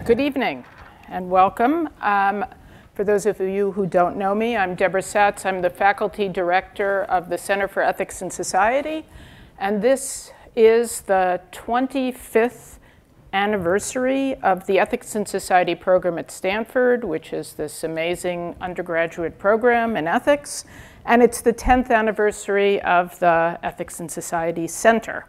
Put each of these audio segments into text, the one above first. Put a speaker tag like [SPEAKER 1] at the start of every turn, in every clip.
[SPEAKER 1] Good evening and welcome. For those of you who don't know me, I'm Deborah Satz. I'm the faculty director of the Center for Ethics in Society, and this is the 25th anniversary of the Ethics in Society program at Stanford, which is this amazing undergraduate program in ethics, and it's the 10th anniversary of the Ethics in Society Center.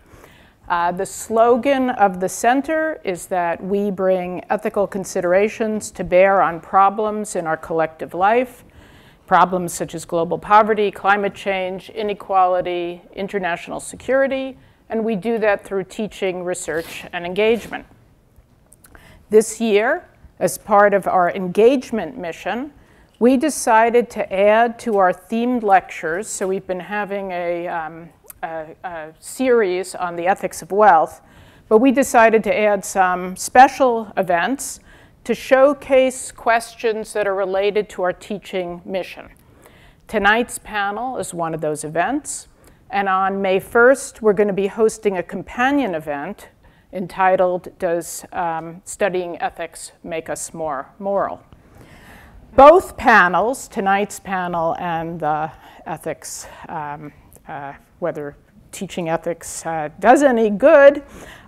[SPEAKER 1] The slogan of the center is that we bring ethical considerations to bear on problems in our collective life, problems such as global poverty, climate change, inequality, international security, and we do that through teaching, research, and engagement. This year, as part of our engagement mission, we decided to add to our themed lectures, so we've been having a series on the ethics of wealth, but we decided to add some special events to showcase questions that are related to our teaching mission. Tonight's panel is one of those events, and on May 1st, we're going to be hosting a companion event entitled, Does Studying Ethics Make Us More Moral? Both panels, tonight's panel and the ethics, whether teaching ethics does any good,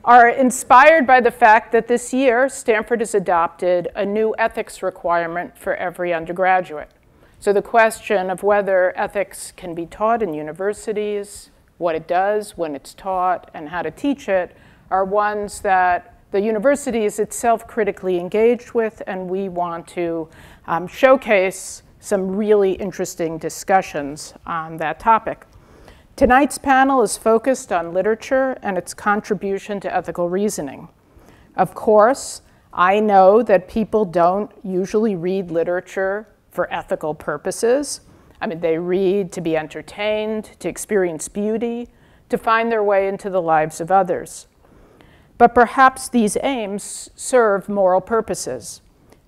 [SPEAKER 1] are inspired by the fact that this year Stanford has adopted a new ethics requirement for every undergraduate. So the question of whether ethics can be taught in universities, what it does, when it's taught, and how to teach it are ones that the university is itself critically engaged with, and we want to showcase some really interesting discussions on that topic. Tonight's panel is focused on literature and its contribution to ethical reasoning. Of course, I know that people don't usually read literature for ethical purposes. I mean, they read to be entertained, to experience beauty, to find their way into the lives of others. But perhaps these aims serve moral purposes.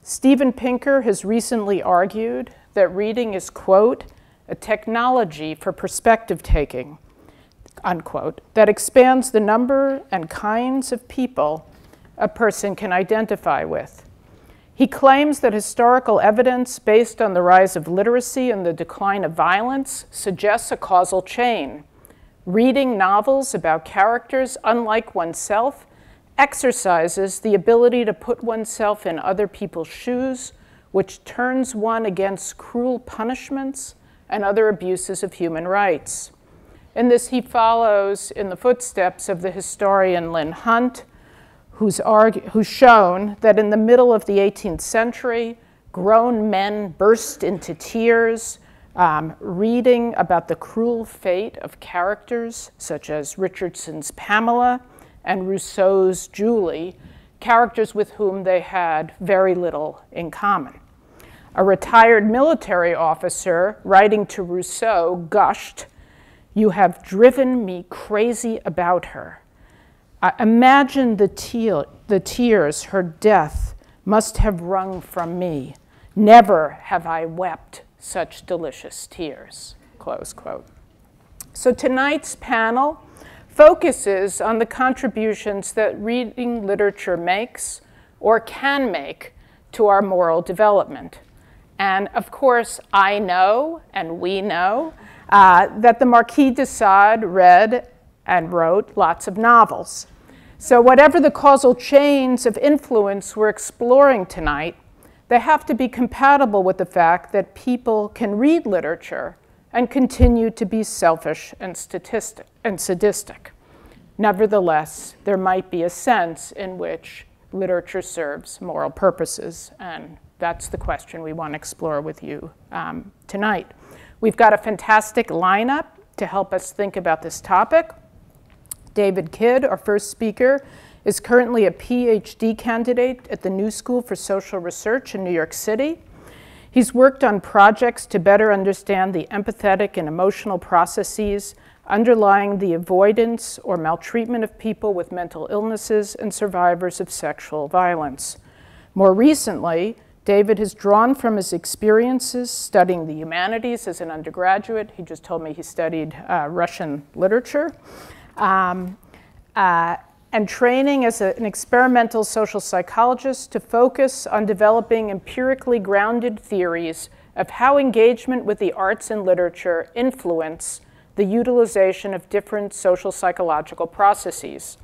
[SPEAKER 1] Steven Pinker has recently argued that reading is, quote, a technology for perspective taking, unquote, that expands the number and kinds of people a person can identify with. He claims that historical evidence based on the rise of literacy and the decline of violence suggests a causal chain. Reading novels about characters unlike oneself exercises the ability to put oneself in other people's shoes, which turns one against cruel punishments and other abuses of human rights. In this, he follows in the footsteps of the historian Lynn Hunt, who's shown that in the middle of the 18th century, grown men burst into tears, reading about the cruel fate of characters such as Richardson's Pamela and Rousseau's Julie, characters with whom they had very little in common. A retired military officer writing to Rousseau gushed, "You have driven me crazy about her. Imagine the tears her death must have wrung from me. Never have I wept such delicious tears," close quote. So tonight's panel focuses on the contributions that reading literature makes or can make to our moral development. And of course, I know, and we know, that the Marquis de Sade read and wrote lots of novels. So whatever the causal chains of influence we're exploring tonight, they have to be compatible with the fact that people can read literature and continue to be selfish and sadistic. Nevertheless, there might be a sense in which literature serves moral purposes, and that's the question we want to explore with you tonight. We've got a fantastic lineup to help us think about this topic. David Kidd, our first speaker, is currently a PhD candidate at the New School for Social Research in New York City. He's worked on projects to better understand the empathetic and emotional processes underlying the avoidance or maltreatment of people with mental illnesses and survivors of sexual violence. More recently, David has drawn from his experiences studying the humanities as an undergraduate. He just told me he studied Russian literature. and training as an experimental social psychologist to focus on developing empirically grounded theories of how engagement with the arts and literature influence the utilization of different social psychological processes.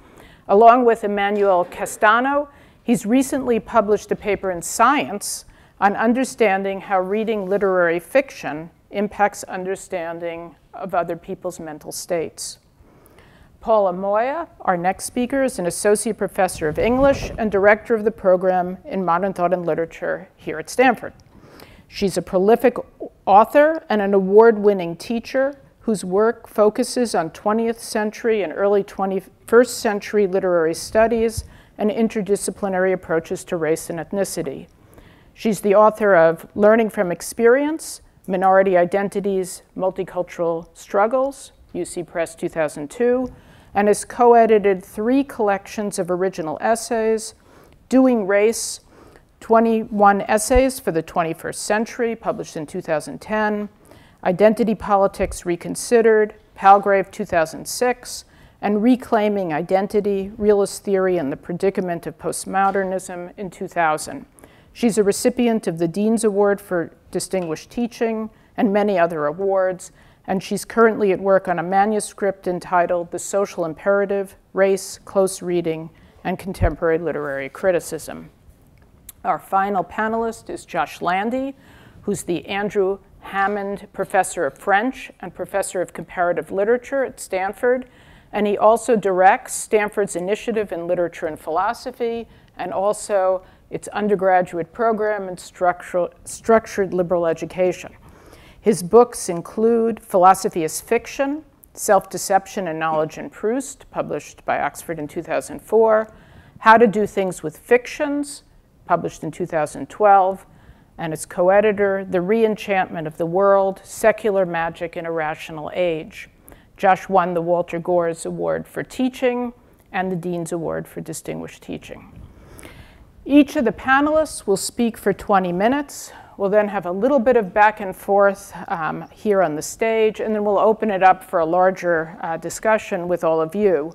[SPEAKER 1] Along with Emmanuel Castano, he's recently published a paper in Science on understanding how reading literary fiction impacts understanding of other people's mental states. Paula Moya, our next speaker, is an associate professor of English and director of the program in Modern Thought and Literature here at Stanford. She's a prolific author and an award-winning teacher whose work focuses on 20th century and early 21st century literary studies and interdisciplinary approaches to race and ethnicity. She's the author of Learning from Experience, Minority Identities, Multicultural Struggles, UC Press 2002, and has co-edited 3 collections of original essays, Doing Race, 21 Essays for the 21st Century, published in 2010, Identity Politics Reconsidered, Palgrave 2006, and Reclaiming Identity, Realist Theory and the Predicament of Postmodernism in 2000. She's a recipient of the Dean's Award for Distinguished Teaching and many other awards, and she's currently at work on a manuscript entitled The Social Imperative, Race, Close Reading, and Contemporary Literary Criticism. Our final panelist is Josh Landy, who's the Andrew Hammond Professor of French and Professor of Comparative Literature at Stanford, and he also directs Stanford's Initiative in Literature and Philosophy, and also its undergraduate program in structured liberal education. His books include Philosophy as Fiction, Self-Deception and Knowledge in Proust, published by Oxford in 2004, How to Do Things with Fictions, published in 2012, and its co-editor, The Re-Enchantment of the World, Secular Magic in a Rational Age. Josh won the Walter Gores Award for Teaching and the Dean's Award for Distinguished Teaching. Each of the panelists will speak for 20 minutes. We'll then have a little bit of back and forth here on the stage, and then we'll open it up for a larger discussion with all of you.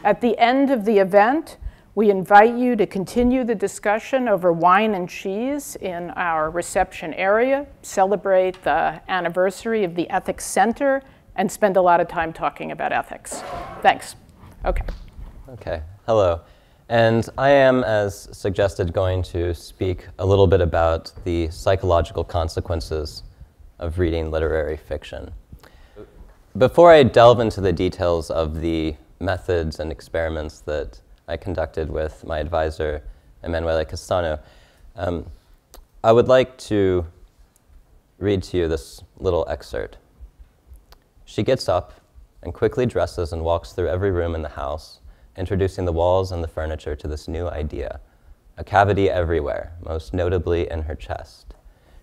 [SPEAKER 1] At the end of the event, we invite you to continue the discussion over wine and cheese in our reception area, celebrate the anniversary of the Ethics Center, and spend a lot of time talking about ethics. Thanks. Okay.
[SPEAKER 2] Okay. Hello. And I am, as suggested, going to speak a little bit about the psychological consequences of reading literary fiction. Before I delve into the details of the methods and experiments that I conducted with my advisor, Emanuele Castano, I would like to read to you this little excerpt. She gets up and quickly dresses and walks through every room in the house, introducing the walls and the furniture to this new idea, a cavity everywhere, most notably in her chest.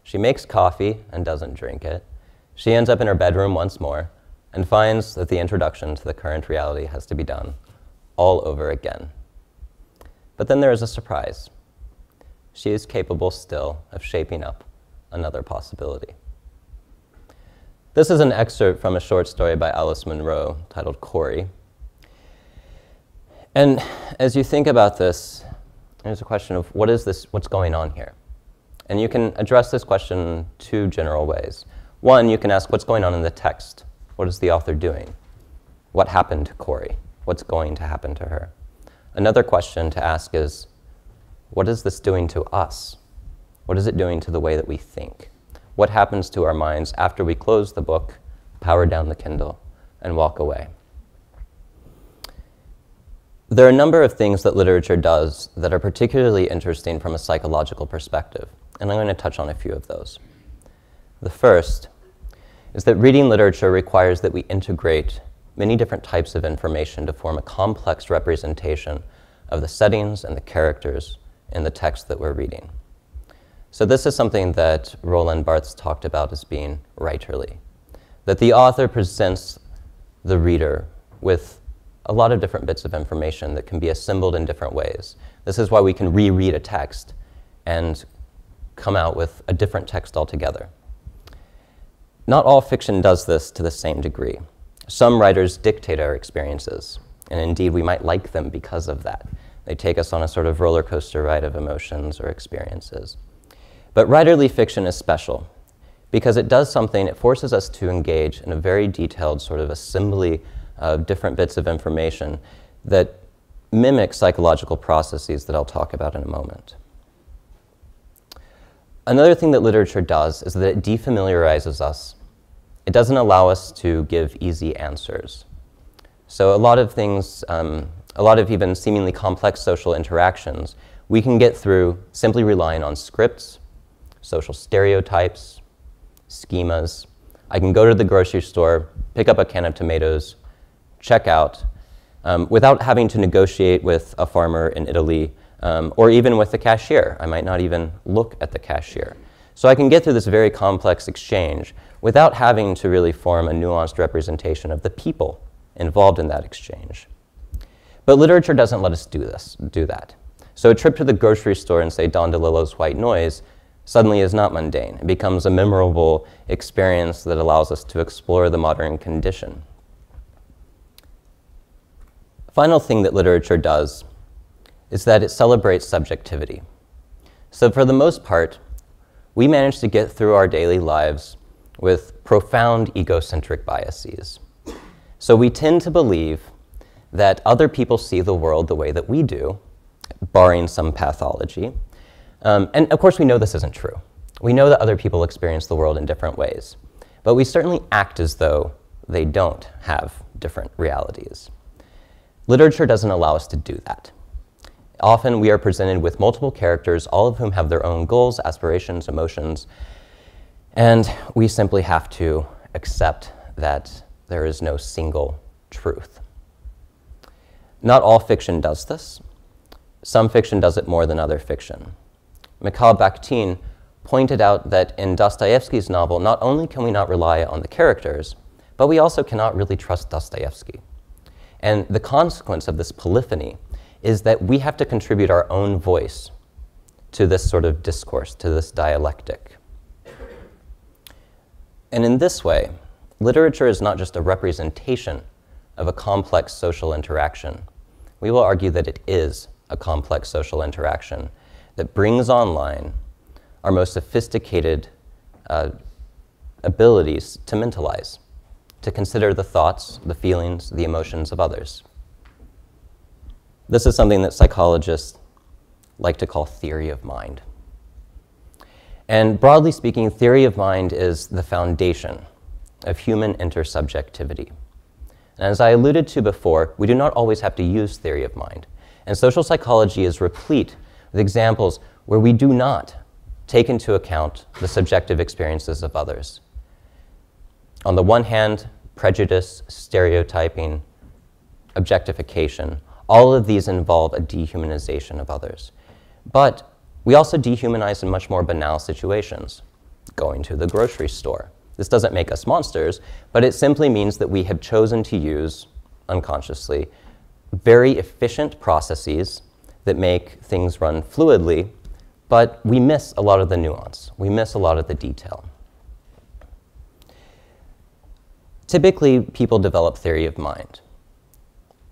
[SPEAKER 2] She makes coffee and doesn't drink it. She ends up in her bedroom once more and finds that the introduction to the current reality has to be done all over again. But then there is a surprise. She is capable still of shaping up another possibility. This is an excerpt from a short story by Alice Munro titled Corey. And as you think about this, there's a question of what is this, what's going on here? And you can address this question in 2 general ways. One, you can ask what's going on in the text. What is the author doing? What happened to Corey? What's going to happen to her? Another question to ask is, what is this doing to us? What is it doing to the way that we think? What happens to our minds after we close the book, power down the Kindle, and walk away? There are a number of things that literature does that are particularly interesting from a psychological perspective, and I'm going to touch on a few of those. The first is that reading literature requires that we integrate many different types of information to form a complex representation of the settings and the characters in the text that we're reading. So this is something that Roland Barthes talked about as being writerly, that the author presents the reader with a lot of different bits of information that can be assembled in different ways. This is why we can reread a text and come out with a different text altogether. Not all fiction does this to the same degree. Some writers dictate our experiences. And indeed, we might like them because of that. They take us on a sort of roller coaster ride of emotions or experiences. But writerly fiction is special because it does something, it forces us to engage in a very detailed sort of assembly of different bits of information that mimic psychological processes that I'll talk about in a moment. Another thing that literature does is that it defamiliarizes us. It doesn't allow us to give easy answers. So a lot of things, a lot of even seemingly complex social interactions, we can get through simply relying on scripts, social stereotypes, schemas. I can go to the grocery store, pick up a can of tomatoes, check out, without having to negotiate with a farmer in Italy, or even with the cashier. I might not even look at the cashier. So I can get through this very complex exchange without having to really form a nuanced representation of the people involved in that exchange. But literature doesn't let us do that. So a trip to the grocery store and say Don DeLillo's White Noise suddenly is not mundane. It becomes a memorable experience that allows us to explore the modern condition. Final thing that literature does is that it celebrates subjectivity. So for the most part, we manage to get through our daily lives with profound egocentric biases. So we tend to believe that other people see the world the way that we do, barring some pathology. And of course, we know this isn't true. We know that other people experience the world in different ways, but we certainly act as though they don't have different realities. Literature doesn't allow us to do that. Often we are presented with multiple characters, all of whom have their own goals, aspirations, emotions, and we simply have to accept that there is no single truth. Not all fiction does this. Some fiction does it more than other fiction. Mikhail Bakhtin pointed out that in Dostoevsky's novel, not only can we not rely on the characters, but we also cannot really trust Dostoevsky. And the consequence of this polyphony is that we have to contribute our own voice to this sort of discourse, to this dialectic. And in this way, literature is not just a representation of a complex social interaction. We will argue that it is a complex social interaction that brings online our most sophisticated abilities to mentalize, to consider the thoughts, the feelings, the emotions of others. This is something that psychologists like to call theory of mind. And broadly speaking, theory of mind is the foundation of human intersubjectivity. And as I alluded to before, we do not always have to use theory of mind. And social psychology is replete with examples where we do not take into account the subjective experiences of others. On the one hand, prejudice, stereotyping, objectification, all of these involve a dehumanization of others. But we also dehumanize in much more banal situations, going to the grocery store. This doesn't make us monsters, but it simply means that we have chosen to use, unconsciously, very efficient processes that make things run fluidly, but we miss a lot of the nuance. We miss a lot of the detail. Typically, people develop theory of mind.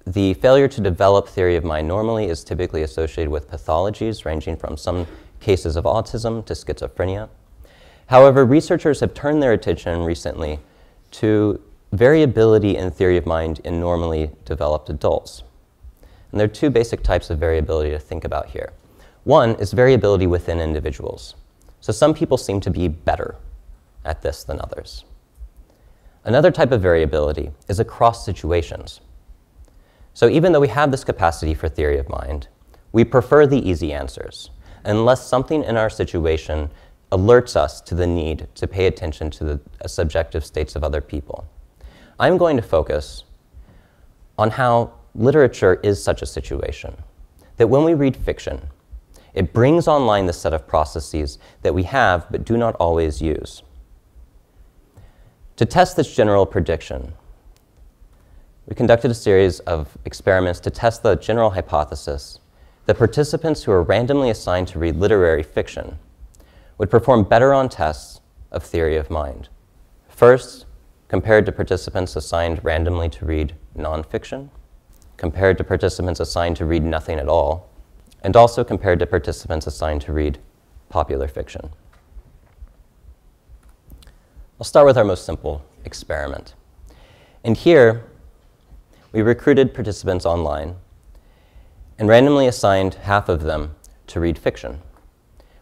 [SPEAKER 2] The failure to develop theory of mind normally is typically associated with pathologies ranging from some cases of autism to schizophrenia. However, researchers have turned their attention recently to variability in theory of mind in normally developed adults. And there are two basic types of variability to think about here. One is variability within individuals. So some people seem to be better at this than others. Another type of variability is across situations. So even though we have this capacity for theory of mind, we prefer the easy answers, unless something in our situation alerts us to the need to pay attention to the subjective states of other people. I'm going to focus on how literature is such a situation, that when we read fiction, it brings online the set of processes that we have but do not always use. To test this general prediction, we conducted a series of experiments to test the general hypothesis that participants who are randomly assigned to read literary fiction would perform better on tests of theory of mind. First, compared to participants assigned randomly to read nonfiction, compared to participants assigned to read nothing at all, and also compared to participants assigned to read popular fiction. I'll start with our most simple experiment. And here, we recruited participants online and randomly assigned half of them to read fiction.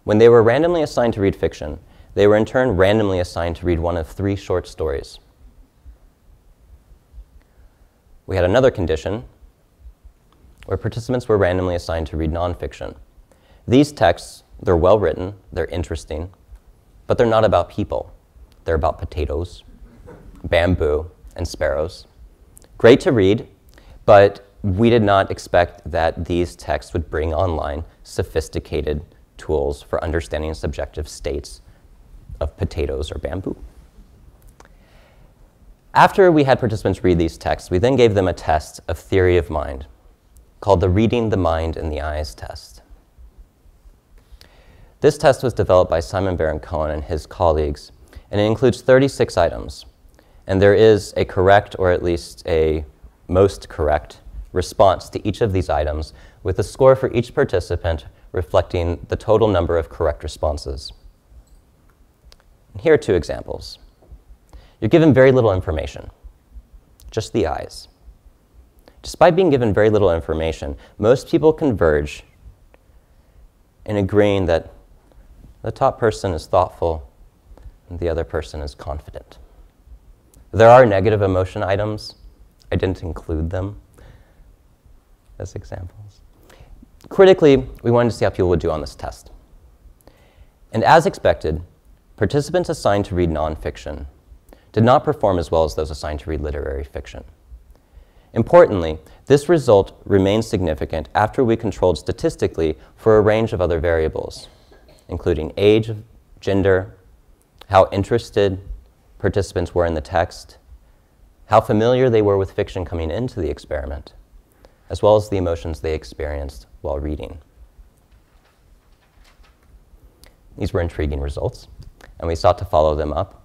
[SPEAKER 2] When they were randomly assigned to read fiction, they were in turn randomly assigned to read one of 3 short stories. We had another condition where participants were randomly assigned to read nonfiction. These texts, they're well written, they're interesting, but they're not about people. They're about potatoes, bamboo, and sparrows. Great to read, but we did not expect that these texts would bring online sophisticated tools for understanding subjective states of potatoes or bamboo. After we had participants read these texts, we then gave them a test of theory of mind called the Reading the Mind in the Eyes test. This test was developed by Simon Baron-Cohen and his colleagues, and it includes 36 items. And there is a correct, or at least a most correct, response to each of these items, with a score for each participant reflecting the total number of correct responses. And here are 2 examples. You're given very little information, just the eyes. Despite being given very little information, most people converge in agreeing that the top person is thoughtful and the other person is confident. There are negative emotion items. I didn't include them as examples. Critically, we wanted to see how people would do on this test. And as expected, participants assigned to read nonfiction did not perform as well as those assigned to read literary fiction. Importantly, this result remained significant after we controlled statistically for a range of other variables, including age, gender, how interested participants were in the text, how familiar they were with fiction coming into the experiment, as well as the emotions they experienced while reading. These were intriguing results, and we sought to follow them up.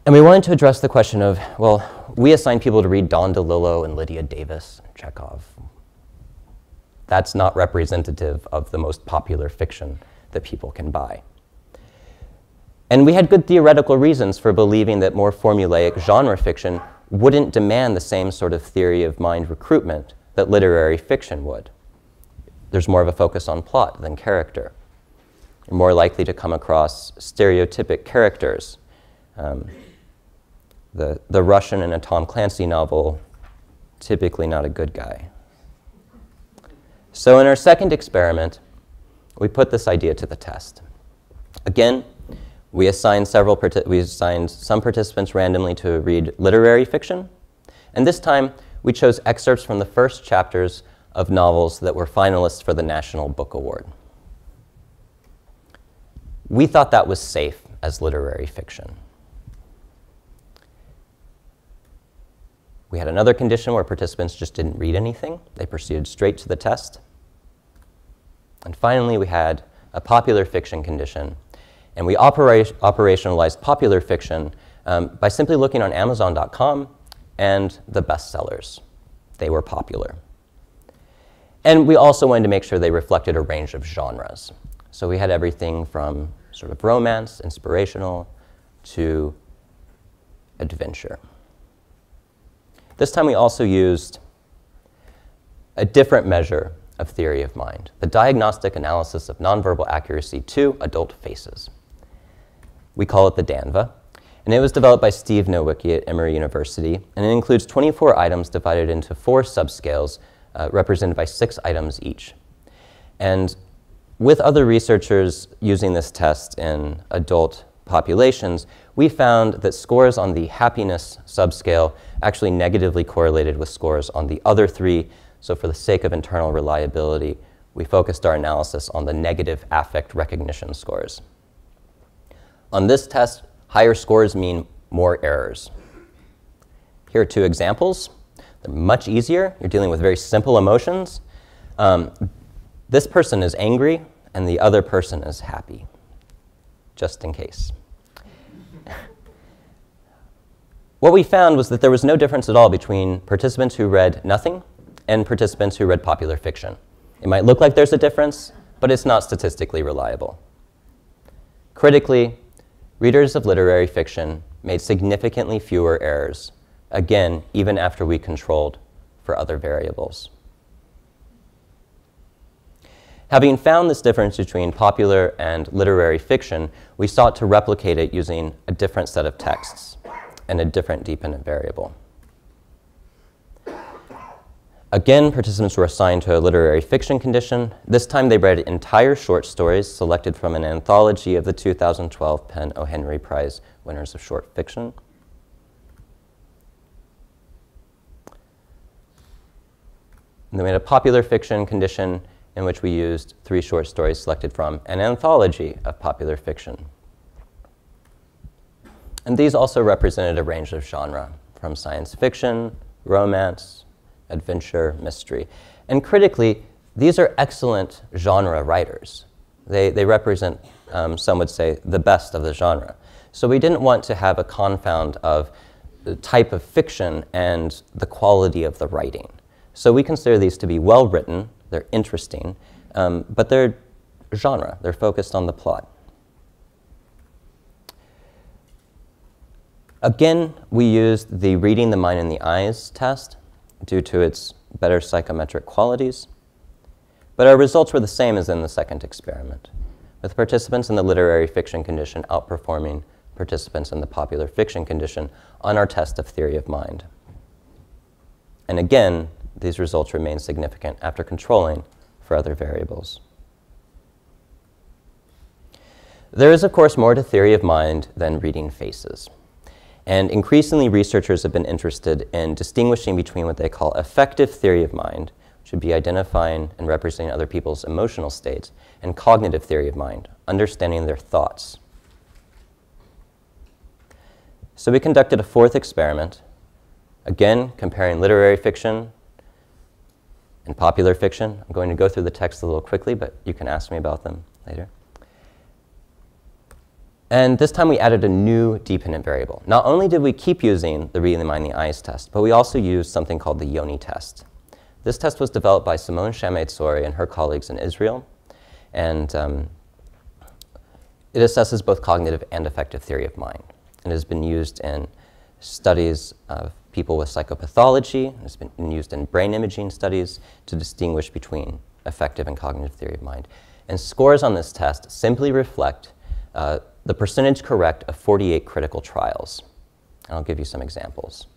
[SPEAKER 2] And we wanted to address the question of, well, we assigned people to read Don DeLillo and Lydia Davis and Chekhov. That's not representative of the most popular fiction that people can buy. And we had good theoretical reasons for believing that more formulaic genre fiction wouldn't demand the same sort of theory of mind recruitment that literary fiction would. There's more of a focus on plot than character. You're more likely to come across stereotypic characters. The Russian in a Tom Clancy novel, typically not a good guy. So in our second experiment, we put this idea to the test. Again, we assigned some participants randomly to read literary fiction, and this time we chose excerpts from the first chapters of novels that were finalists for the National Book Award. We thought that was safe as literary fiction. We had another condition where participants just didn't read anything. They proceeded straight to the test. And finally, we had a popular fiction condition. And we operationalized popular fiction by simply looking on Amazon.com and the bestsellers. They were popular. And we also wanted to make sure they reflected a range of genres. So we had everything from sort of romance, inspirational, to adventure. This time we also used a different measure of theory of mind, the diagnostic analysis of nonverbal accuracy to adult faces. We call it the DANVA, and it was developed by Steve Nowicki at Emory University, and it includes 24 items divided into 4 subscales represented by 6 items each. And with other researchers using this test in adult populations, we found that scores on the happiness subscale actually negatively correlated with scores on the other 3. So for the sake of internal reliability, we focused our analysis on the negative affect recognition scores. On this test, higher scores mean more errors. Here are 2 examples. They're much easier. You're dealing with very simple emotions. This person is angry, and the other person is happy, just in case. What we found was that there was no difference at all between participants who read nothing and participants who read popular fiction. It might look like there's a difference, but it's not statistically reliable. Critically, readers of literary fiction made significantly fewer errors, again, even after we controlled for other variables. Having found this difference between popular and literary fiction, we sought to replicate it using a different set of texts and a different dependent variable. Again, participants were assigned to a literary fiction condition. This time they read entire short stories selected from an anthology of the 2012 Penn O. Henry Prize winners of short fiction. And then we had a popular fiction condition in which we used 3 short stories selected from an anthology of popular fiction. And these also represented a range of genre, from science fiction, romance, adventure, mystery. And critically, these are excellent genre writers. They represent, some would say, the best of the genre. So we didn't want to have a confound of the type of fiction and the quality of the writing. So we consider these to be well written, they're interesting, but they're genre, they're focused on the plot. Again, we used the reading the mind and the eyes test due to its better psychometric qualities, but our results were the same as in the second experiment, with participants in the literary fiction condition outperforming participants in the popular fiction condition on our test of theory of mind. And again, these results remain significant after controlling for other variables. There is, of course, more to theory of mind than reading faces. And increasingly, researchers have been interested in distinguishing between what they call affective theory of mind, which would be identifying and representing other people's emotional states, and cognitive theory of mind, understanding their thoughts. So we conducted a 4th experiment, again, comparing literary fiction and popular fiction. I'm going to go through the text a little quickly, but you can ask me about them later. And this time we added a new dependent variable. Not only did we keep using the reading the mind, the eyes test, but we also used something called the Yoni Test. This test was developed by Simone Chamay-Tsori and her colleagues in Israel, and it assesses both cognitive and affective theory of mind. It has been used in studies of people with psychopathology, and it's been used in brain imaging studies to distinguish between affective and cognitive theory of mind. And scores on this test simply reflect the percentage correct of 48 critical trials. And I'll give you some examples.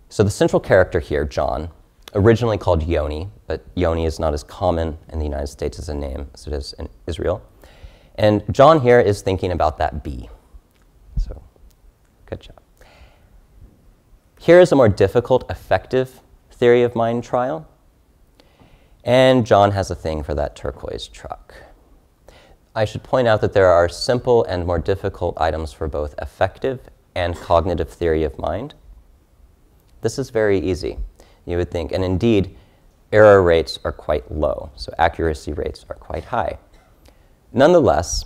[SPEAKER 2] So the central character here, John, originally called Yoni, but Yoni is not as common in the United States as a name as it is in Israel. And John here is thinking about that bee. So, good job. Here is a more difficult affective theory of mind trial. And John has a thing for that turquoise truck. I should point out that there are simple and more difficult items for both affective and cognitive theory of mind. This is very easy, you would think, and indeed, error rates are quite low, so accuracy rates are quite high. Nonetheless,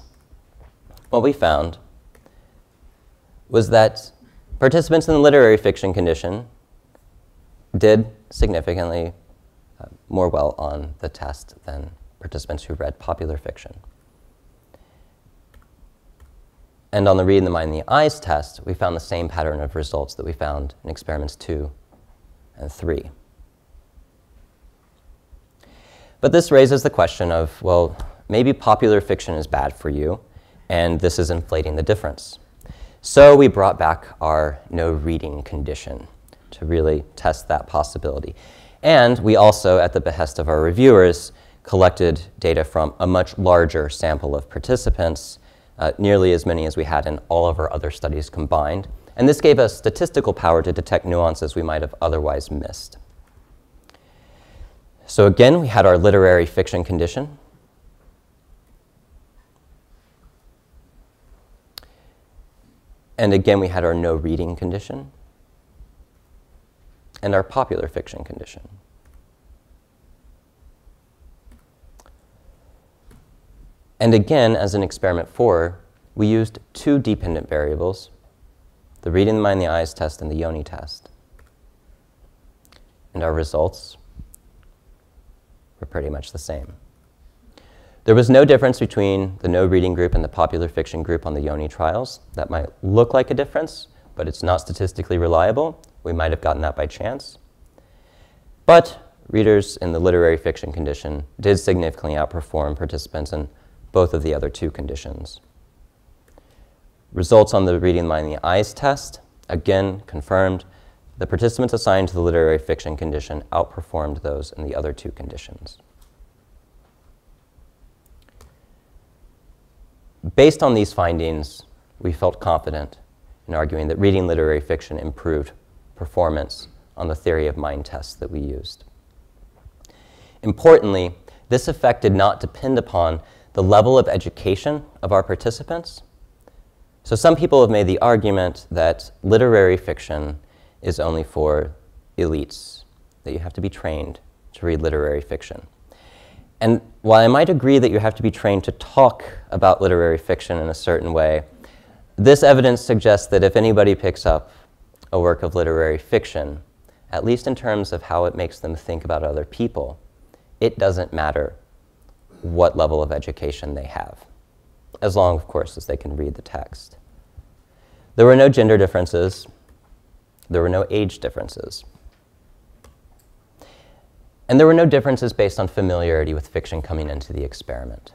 [SPEAKER 2] what we found was that participants in the literary fiction condition did significantly more well on the test than participants who read popular fiction. And on the read in the mind and the eyes test, we found the same pattern of results that we found in experiments 2 and 3. But this raises the question of, well, maybe popular fiction is bad for you, and this is inflating the difference. So we brought back our no reading condition to really test that possibility. And we also, at the behest of our reviewers, collected data from a much larger sample of participants, nearly as many as we had in all of our other studies combined. And this gave us statistical power to detect nuances we might have otherwise missed. So again, we had our literary fiction condition. And again, we had our no reading condition and our popular fiction condition. And again, as in experiment 4, we used 2 dependent variables, the read in the mind, the eyes test, and the Yoni test. and our results were pretty much the same. There was no difference between the no reading group and the popular fiction group on the Yoni trials. That might look like a difference, but it's not statistically reliable. We might have gotten that by chance. But readers in the literary fiction condition did significantly outperform participants in both of the other two conditions. Results on the reading mind in the eyes test, again confirmed, the participants assigned to the literary fiction condition outperformed those in the other two conditions. Based on these findings, we felt confident in arguing that reading literary fiction improved performance on the theory of mind tests that we used. Importantly, this effect did not depend upon the level of education of our participants. So some people have made the argument that literary fiction is only for elites, that you have to be trained to read literary fiction. And while I might agree that you have to be trained to talk about literary fiction in a certain way, this evidence suggests that if anybody picks up a work of literary fiction, at least in terms of how it makes them think about other people, it doesn't matter what level of education they have, as long, of course, as they can read the text. There were no gender differences. There were no age differences. And there were no differences based on familiarity with fiction coming into the experiment.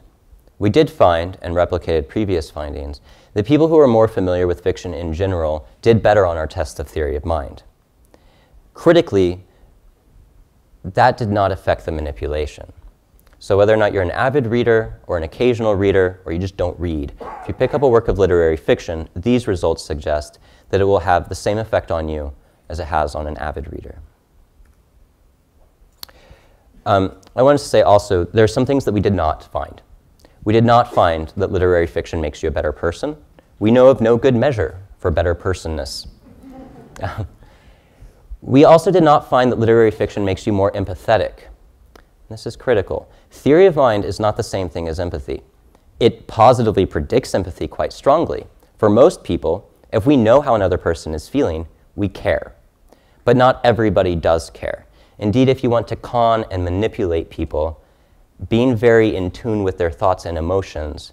[SPEAKER 2] We did find, and replicated previous findings, that people who were more familiar with fiction in general did better on our test of theory of mind. Critically, that did not affect the manipulation. So whether or not you're an avid reader or an occasional reader or you just don't read, if you pick up a work of literary fiction, these results suggest that it will have the same effect on you as it has on an avid reader. I wanted to say also, there are some things that we did not find. We did not find that literary fiction makes you a better person. We know of no good measure for better personness. We also did not find that literary fiction makes you more empathetic. This is critical. Theory of mind is not the same thing as empathy. It positively predicts empathy quite strongly. For most people, if we know how another person is feeling, we care. But not everybody does care. Indeed, if you want to con and manipulate people, being very in tune with their thoughts and emotions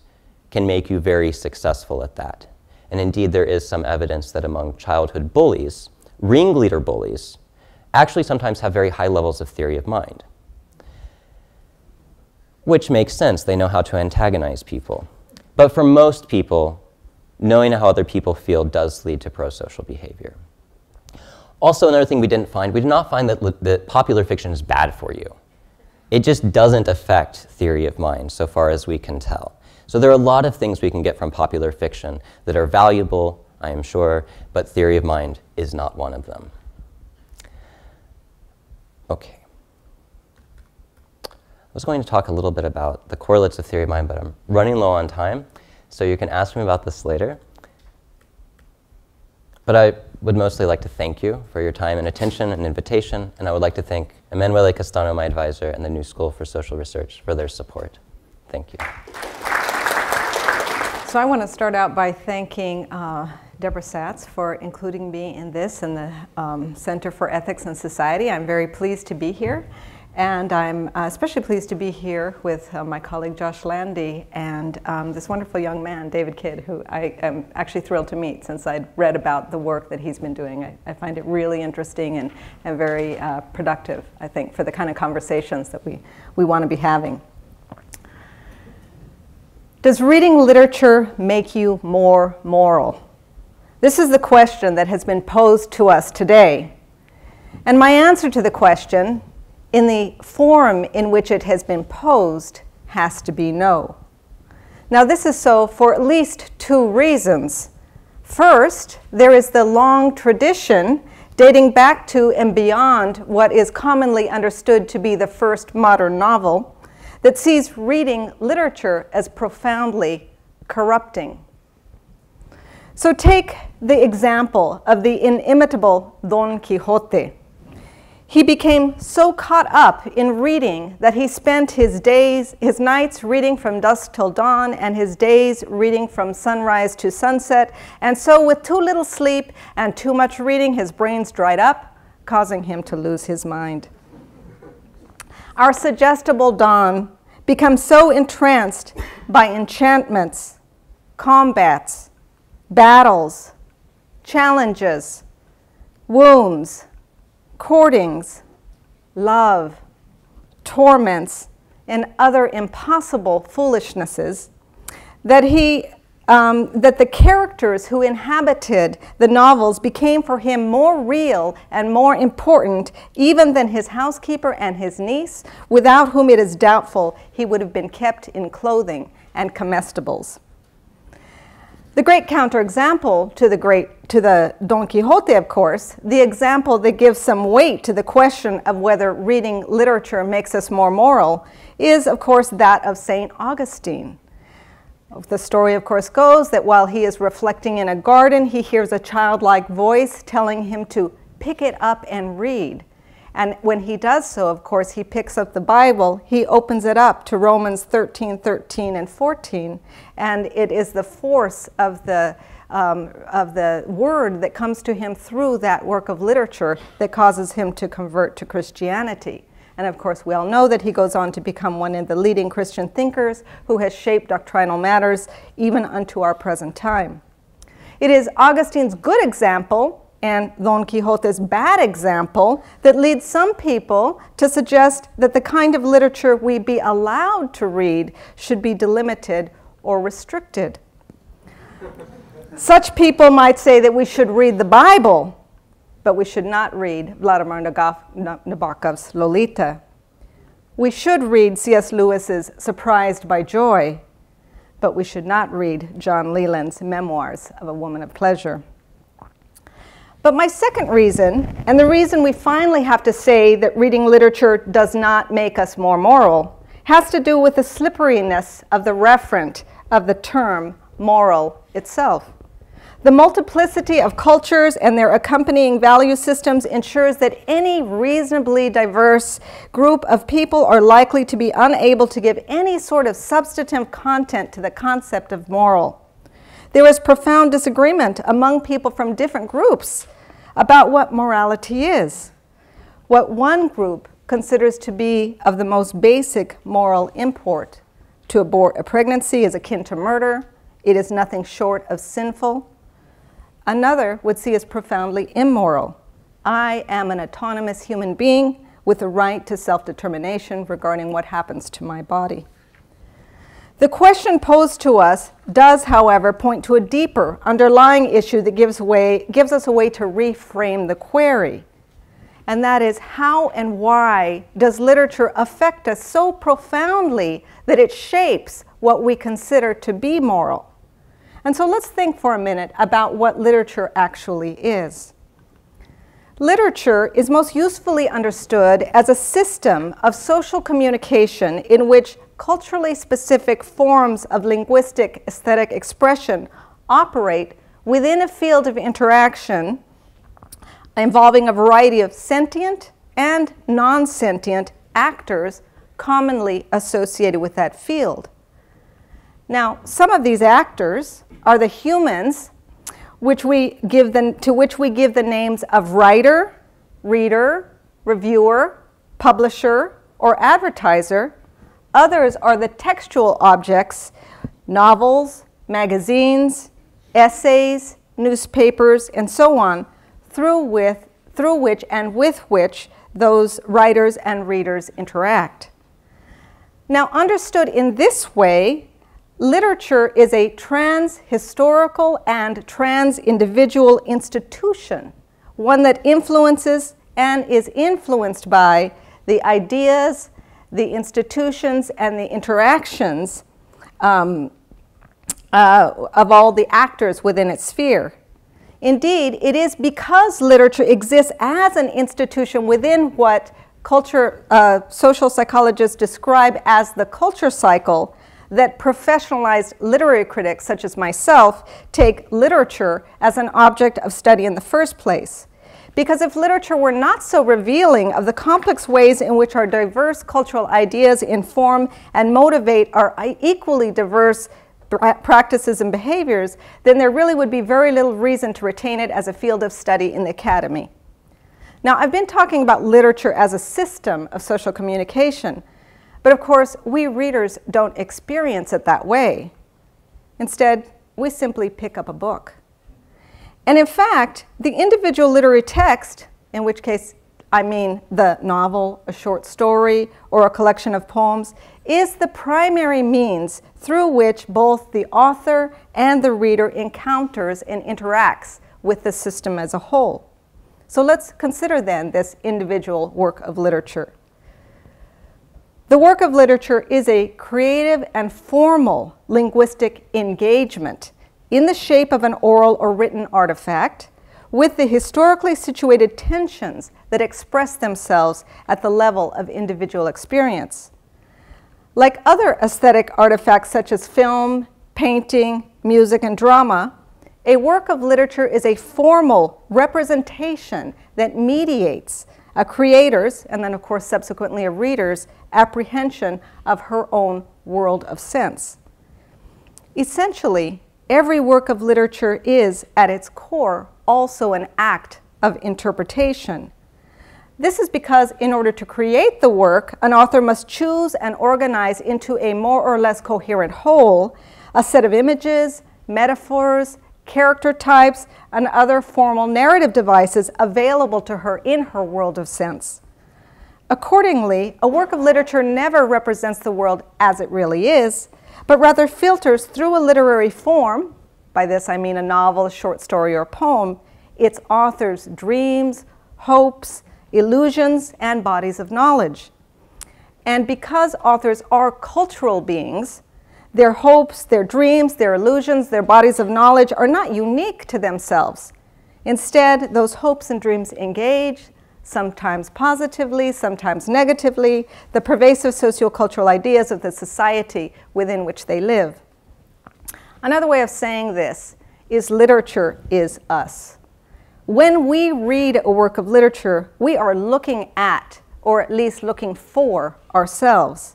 [SPEAKER 2] can make you very successful at that. And indeed, there is some evidence that among childhood bullies, ringleader bullies, actually sometimes have very high levels of theory of mind. Which makes sense. They know how to antagonize people. But for most people, knowing how other people feel does lead to prosocial behavior. Also, another thing we did not find that popular fiction is bad for you. It just doesn't affect theory of mind, so far as we can tell. So there are a lot of things we can get from popular fiction that are valuable, I am sure, but theory of mind is not one of them. Okay. I was going to talk a little bit about the correlates of theory of mind, but I'm running low on time, so you can ask me about this later. But I would mostly like to thank you for your time and attention and invitation, and I would like to thank Emanuele Castano, my advisor, and the New School for Social Research for their support. Thank you.
[SPEAKER 3] So I want to start out by thanking Deborah Satz for including me in this and the Center for Ethics and Society. I'm very pleased to be here. And I'm especially pleased to be here with my colleague Josh Landy and this wonderful young man, David Kidd, who I am actually thrilled to meet since I'd read about the work that he's been doing. I find it really interesting and very productive, I think, for the kind of conversations that we want to be having. Does reading literature make you more moral? This is the question that has been posed to us today. And my answer to the question, in the form in which it has been posed, has to be no. Now this is so for at least two reasons. First, there is the long tradition dating back to and beyond what is commonly understood to be the first modern novel that sees reading literature as profoundly corrupting. So take the example of the inimitable Don Quixote. He became so caught up in reading that he spent his nights reading from dusk till dawn and his days reading from sunrise to sunset. And so with too little sleep and too much reading, his brains dried up, causing him to lose his mind. Our suggestible Don becomes so entranced by enchantments, combats, battles, challenges, wounds, courtings, love, torments, and other impossible foolishnesses that that the characters who inhabited the novels became for him more real and more important even than his housekeeper and his niece, without whom it is doubtful he would have been kept in clothing and comestibles. The great counterexample to the Don Quixote, of course, the example that gives some weight to the question of whether reading literature makes us more moral, is, of course, that of St. Augustine. The story, of course, goes that while he is reflecting in a garden, he hears a childlike voice telling him to pick it up and read. And when he does so, of course, he picks up the Bible, he opens it up to Romans 13:13 and 14, and it is the force of the word that comes to him through that work of literature that causes him to convert to Christianity. And of course, we all know that he goes on to become one of the leading Christian thinkers who has shaped doctrinal matters even unto our present time. It is Augustine's good example and Don Quixote's bad example that leads some people to suggest that the kind of literature we be allowed to read should be delimited or restricted. Such people might say that we should read the Bible, but we should not read Vladimir Nabokov's Lolita. We should read C.S. Lewis's Surprised by Joy, but we should not read John Leland's Memoirs of a Woman of Pleasure. But my second reason, and the reason we finally have to say that reading literature does not make us more moral, has to do with the slipperiness of the referent of the term moral itself. The multiplicity of cultures and their accompanying value systems ensures that any reasonably diverse group of people are likely to be unable to give any sort of substantive content to the concept of moral. There is profound disagreement among people from different groups about what morality is. What one group considers to be of the most basic moral import. To abort a pregnancy is akin to murder. It is nothing short of sinful. Another would see as profoundly immoral. I am an autonomous human being with the right to self-determination regarding what happens to my body. The question posed to us does, however, point to a deeper underlying issue that gives us a way to reframe the query. And that is, how and why does literature affect us so profoundly that it shapes what we consider to be moral? And so let's think for a minute about what literature actually is. Literature is most usefully understood as a system of social communication in which culturally specific forms of linguistic aesthetic expression operate within a field of interaction involving a variety of sentient and non-sentient actors commonly associated with that field. Now, some of these actors are the humans to which we give the names of writer, reader, reviewer, publisher, or advertiser. Others are the textual objects, novels, magazines, essays, newspapers, and so on, through which and with which those writers and readers interact. Now, understood in this way, literature is a trans-historical and trans-individual institution, one that influences and is influenced by the ideas, the institutions, and the interactions of all the actors within its sphere. Indeed, it is because literature exists as an institution within what social psychologists describe as the culture cycle that professionalized literary critics, such as myself, take literature as an object of study in the first place. Because if literature were not so revealing of the complex ways in which our diverse cultural ideas inform and motivate our equally diverse practices and behaviors, then there really would be very little reason to retain it as a field of study in the academy. Now, I've been talking about literature as a system of social communication, but of course, we readers don't experience it that way. Instead, we simply pick up a book. And in fact, the individual literary text, in which case I mean the novel, a short story, or a collection of poems, is the primary means through which both the author and the reader encounters and interacts with the system as a whole. So let's consider then this individual work of literature. The work of literature is a creative and formal linguistic engagement in the shape of an oral or written artifact with the historically situated tensions that express themselves at the level of individual experience. Like other aesthetic artifacts such as film, painting, music, and drama, a work of literature is a formal representation that mediates a creator's, and then of course subsequently a reader's, apprehension of her own world of sense. Essentially, every work of literature is, at its core, also an act of interpretation. This is because in order to create the work, an author must choose and organize into a more or less coherent whole a set of images, metaphors, character types, and other formal narrative devices available to her in her world of sense. Accordingly, a work of literature never represents the world as it really is, but rather filters through a literary form, by this I mean a novel, a short story, or a poem, its author's dreams, hopes, illusions, and bodies of knowledge. And because authors are cultural beings, their hopes, their dreams, their illusions, their bodies of knowledge are not unique to themselves. Instead, those hopes and dreams engage, sometimes positively, sometimes negatively, the pervasive sociocultural ideas of the society within which they live. Another way of saying this is literature is us. When we read a work of literature, we are looking at, or at least looking for, ourselves.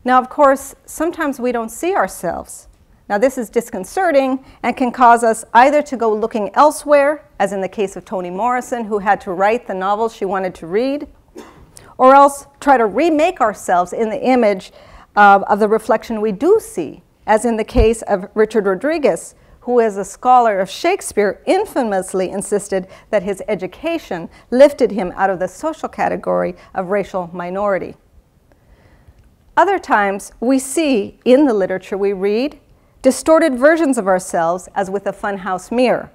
[SPEAKER 3] Now, of course, sometimes we don't see ourselves. Now, this is disconcerting and can cause us either to go looking elsewhere, as in the case of Toni Morrison, who had to write the novel she wanted to read, or else try to remake ourselves in the image of the reflection we do see, as in the case of Richard Rodriguez, who as a scholar of Shakespeare infamously insisted that his education lifted him out of the social category of racial minority. Other times, we see in the literature we read distorted versions of ourselves as with a funhouse mirror.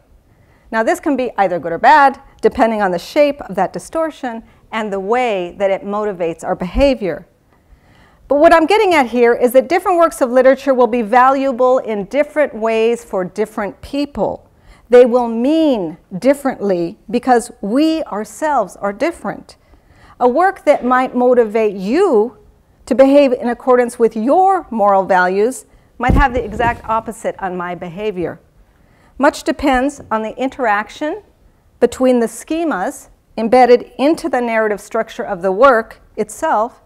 [SPEAKER 3] Now, this can be either good or bad, depending on the shape of that distortion and the way that it motivates our behavior. But what I'm getting at here is that different works of literature will be valuable in different ways for different people. They will mean differently because we ourselves are different. A work that might motivate you to behave in accordance with your moral values might have the exact opposite on my behavior. Much depends on the interaction between the schemas embedded into the narrative structure of the work itself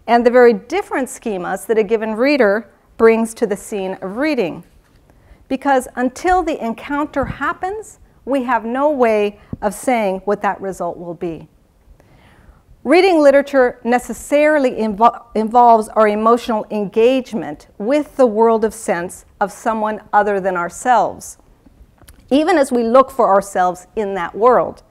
[SPEAKER 3] and the very different schemas that a given reader brings to the scene of reading. Because until the encounter happens, we have no way of saying what that result will be. Reading literature necessarily involves our emotional engagement with the world of sense of someone other than ourselves, even as we look for ourselves in that world.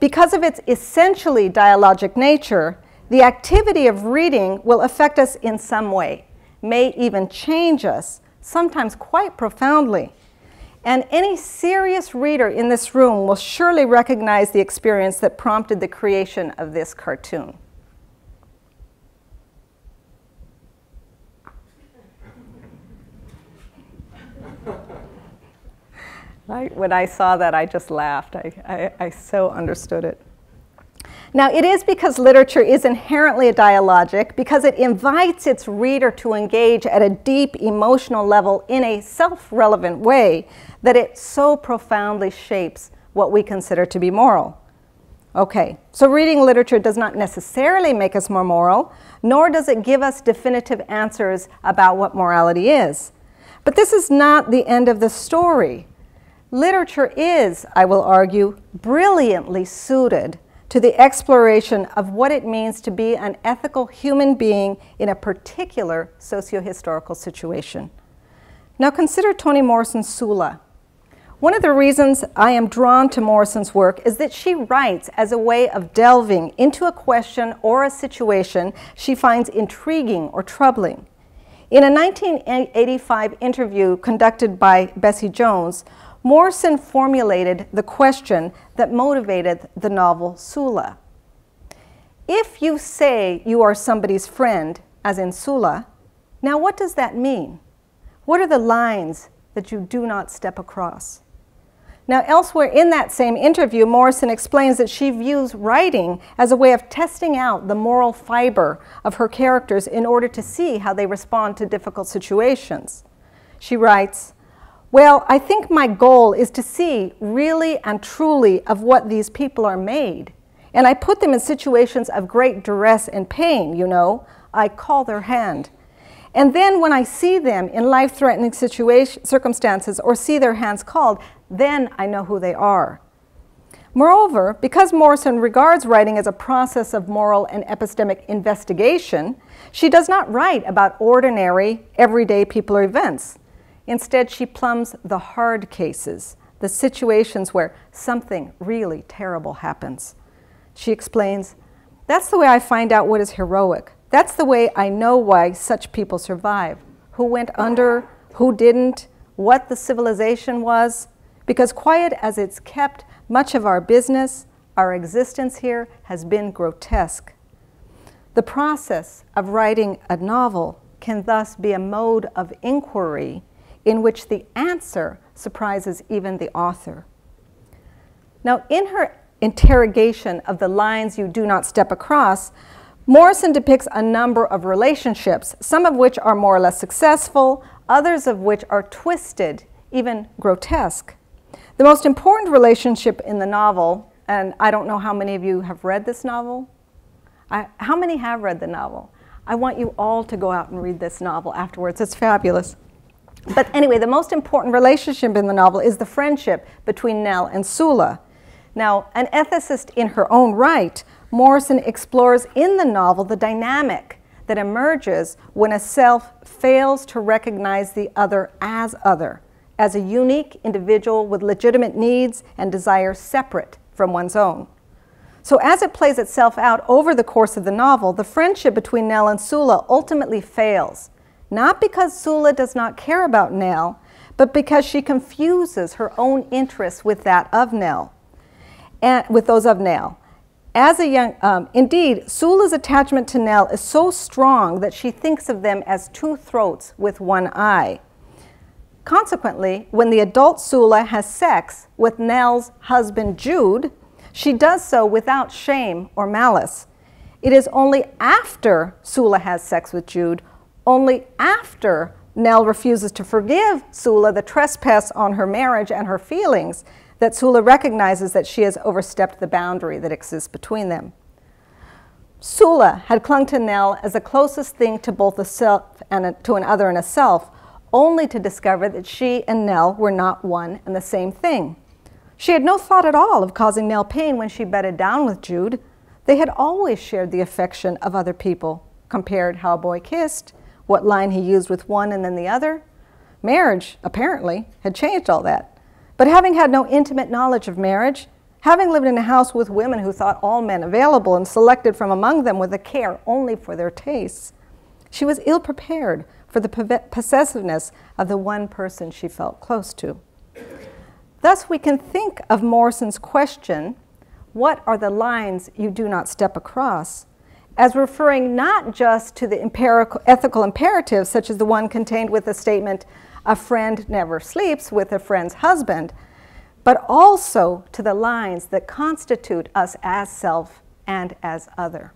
[SPEAKER 3] Because of its essentially dialogic nature, the activity of reading will affect us in some way, may even change us, sometimes quite profoundly. And any serious reader in this room will surely recognize the experience that prompted the creation of this cartoon. Right? When I saw that, I just laughed. I so understood it. Now, it is because literature is inherently a dialogic, because it invites its reader to engage at a deep emotional level in a self-relevant way, that it so profoundly shapes what we consider to be moral. Okay, so reading literature does not necessarily make us more moral, nor does it give us definitive answers about what morality is. But this is not the end of the story. Literature is, I will argue, brilliantly suited to the exploration of what it means to be an ethical human being in a particular socio-historical situation. Now consider Toni Morrison's Sula. One of the reasons I am drawn to Morrison's work is that she writes as a way of delving into a question or a situation she finds intriguing or troubling. In a 1985 interview conducted by Bessie Jones, Morrison formulated the question that motivated the novel Sula. If you say you are somebody's friend, as in Sula, now what does that mean? What are the lines that you do not step across? Now, elsewhere in that same interview, Morrison explains that she views writing as a way of testing out the moral fiber of her characters in order to see how they respond to difficult situations. She writes, "Well, I think my goal is to see really and truly of what these people are made. And I put them in situations of great duress and pain, you know. I call their hand. And then when I see them in life-threatening circumstances or see their hands called, then I know who they are." Moreover, because Morrison regards writing as a process of moral and epistemic investigation, she does not write about ordinary, everyday people or events. Instead, she plumbs the hard cases, the situations where something really terrible happens. She explains, "That's the way I find out what is heroic. That's the way I know why such people survive, who went under, who didn't, what the civilization was. Because quiet as it's kept much of our business, our existence here has been grotesque." The process of writing a novel can thus be a mode of inquiry in which the answer surprises even the author. Now, in her interrogation of the lines you do not step across, Morrison depicts a number of relationships, some of which are more or less successful, others of which are twisted, even grotesque. The most important relationship in the novel, and I don't know how many of you have read this novel. How many have read the novel? I want you all to go out and read this novel afterwards. It's fabulous. But anyway, the most important relationship in the novel is the friendship between Nell and Sula. Now, an ethicist in her own right, Morrison explores in the novel the dynamic that emerges when a self fails to recognize the other, as a unique individual with legitimate needs and desires separate from one's own. So as it plays itself out over the course of the novel, the friendship between Nell and Sula ultimately fails, not because Sula does not care about Nell, but because she confuses her own interests with that of Nell, and with those of Nell. Indeed, Sula's attachment to Nell is so strong that she thinks of them as two throats with one eye. Consequently, when the adult Sula has sex with Nell's husband Jude, she does so without shame or malice. It is only after Sula has sex with Jude, only after Nell refuses to forgive Sula the trespass on her marriage and her feelings, that Sula recognizes that she has overstepped the boundary that exists between them. Sula had clung to Nell as the closest thing to both a self and to an other and a self, only to discover that she and Nell were not one and the same thing. She had no thought at all of causing Nell pain when she bedded down with Jude. They had always shared the affection of other people, compared how a boy kissed, what line he used with one and then the other. Marriage, apparently, had changed all that. But having had no intimate knowledge of marriage, having lived in a house with women who thought all men available and selected from among them with a care only for their tastes, she was ill-prepared for the possessiveness of the one person she felt close to. Thus, we can think of Morrison's question, "What are the lines you do not step across?" as referring not just to the ethical imperatives, such as the one contained with the statement, "A friend never sleeps with a friend's husband," but also to the lines that constitute us as self and as other.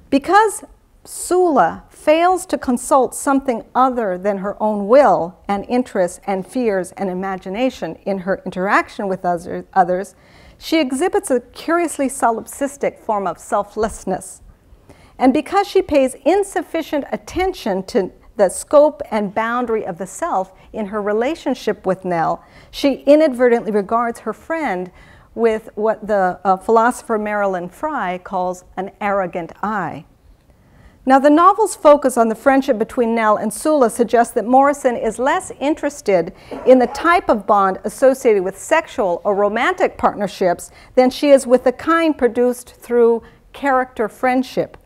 [SPEAKER 3] Because Sula fails to consult something other than her own will and interests and fears and imagination in her interaction with others, she exhibits a curiously solipsistic form of selflessness. And because she pays insufficient attention to the scope and boundary of the self in her relationship with Nell, she inadvertently regards her friend with what the philosopher Marilyn Frye calls an arrogant I. Now, the novel's focus on the friendship between Nell and Sula suggests that Morrison is less interested in the type of bond associated with sexual or romantic partnerships than she is with the kind produced through character friendship.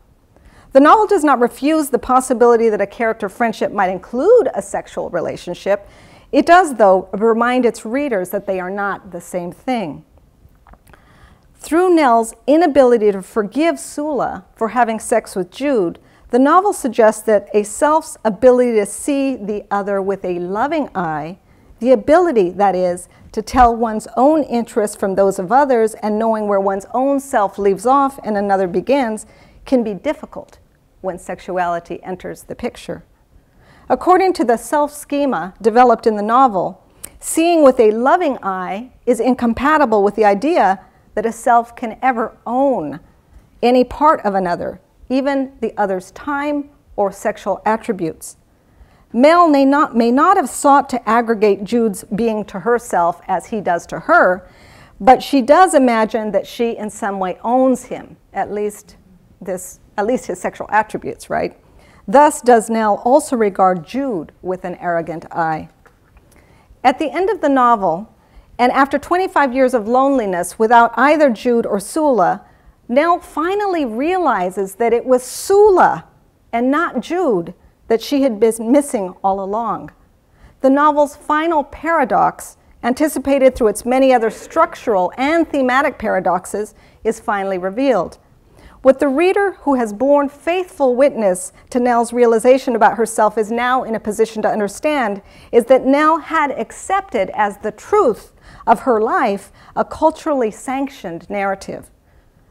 [SPEAKER 3] The novel does not refuse the possibility that a character friendship might include a sexual relationship. It does, though, remind its readers that they are not the same thing. Through Nell's inability to forgive Sula for having sex with Jude, the novel suggests that a self's ability to see the other with a loving eye, the ability, that is, to tell one's own interests from those of others and knowing where one's own self leaves off and another begins, can be difficult when sexuality enters the picture. According to the self-schema developed in the novel, seeing with a loving eye is incompatible with the idea that a self can ever own any part of another, even the other's time or sexual attributes. Nell may not have sought to aggregate Jude's being to herself as he does to her, but she does imagine that she in some way owns him, at least his sexual attributes, right? Thus does Nell also regard Jude with an arrogant eye. At the end of the novel, and after 25 years of loneliness without either Jude or Sula, Nell finally realizes that it was Sula and not Jude that she had been missing all along. The novel's final paradox, anticipated through its many other structural and thematic paradoxes, is finally revealed. What the reader who has borne faithful witness to Nell's realization about herself is now in a position to understand is that Nell had accepted as the truth of her life a culturally sanctioned narrative.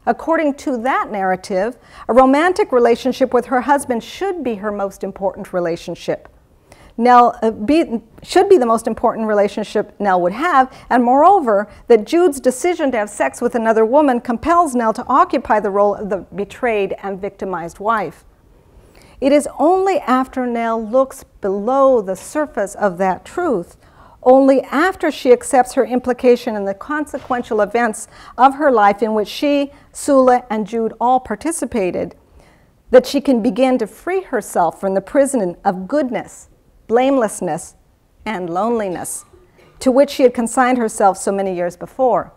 [SPEAKER 3] According to that narrative, a romantic relationship with her husband should be her most important relationship. Should be the most important relationship Nell would have, and moreover, that Jude's decision to have sex with another woman compels Nell to occupy the role of the betrayed and victimized wife. It is only after Nell looks below the surface of that truth, only after she accepts her implication in the consequential events of her life in which she, Sula, and Jude all participated, that she can begin to free herself from the prison of goodness, blamelessness, and loneliness to which she had consigned herself so many years before.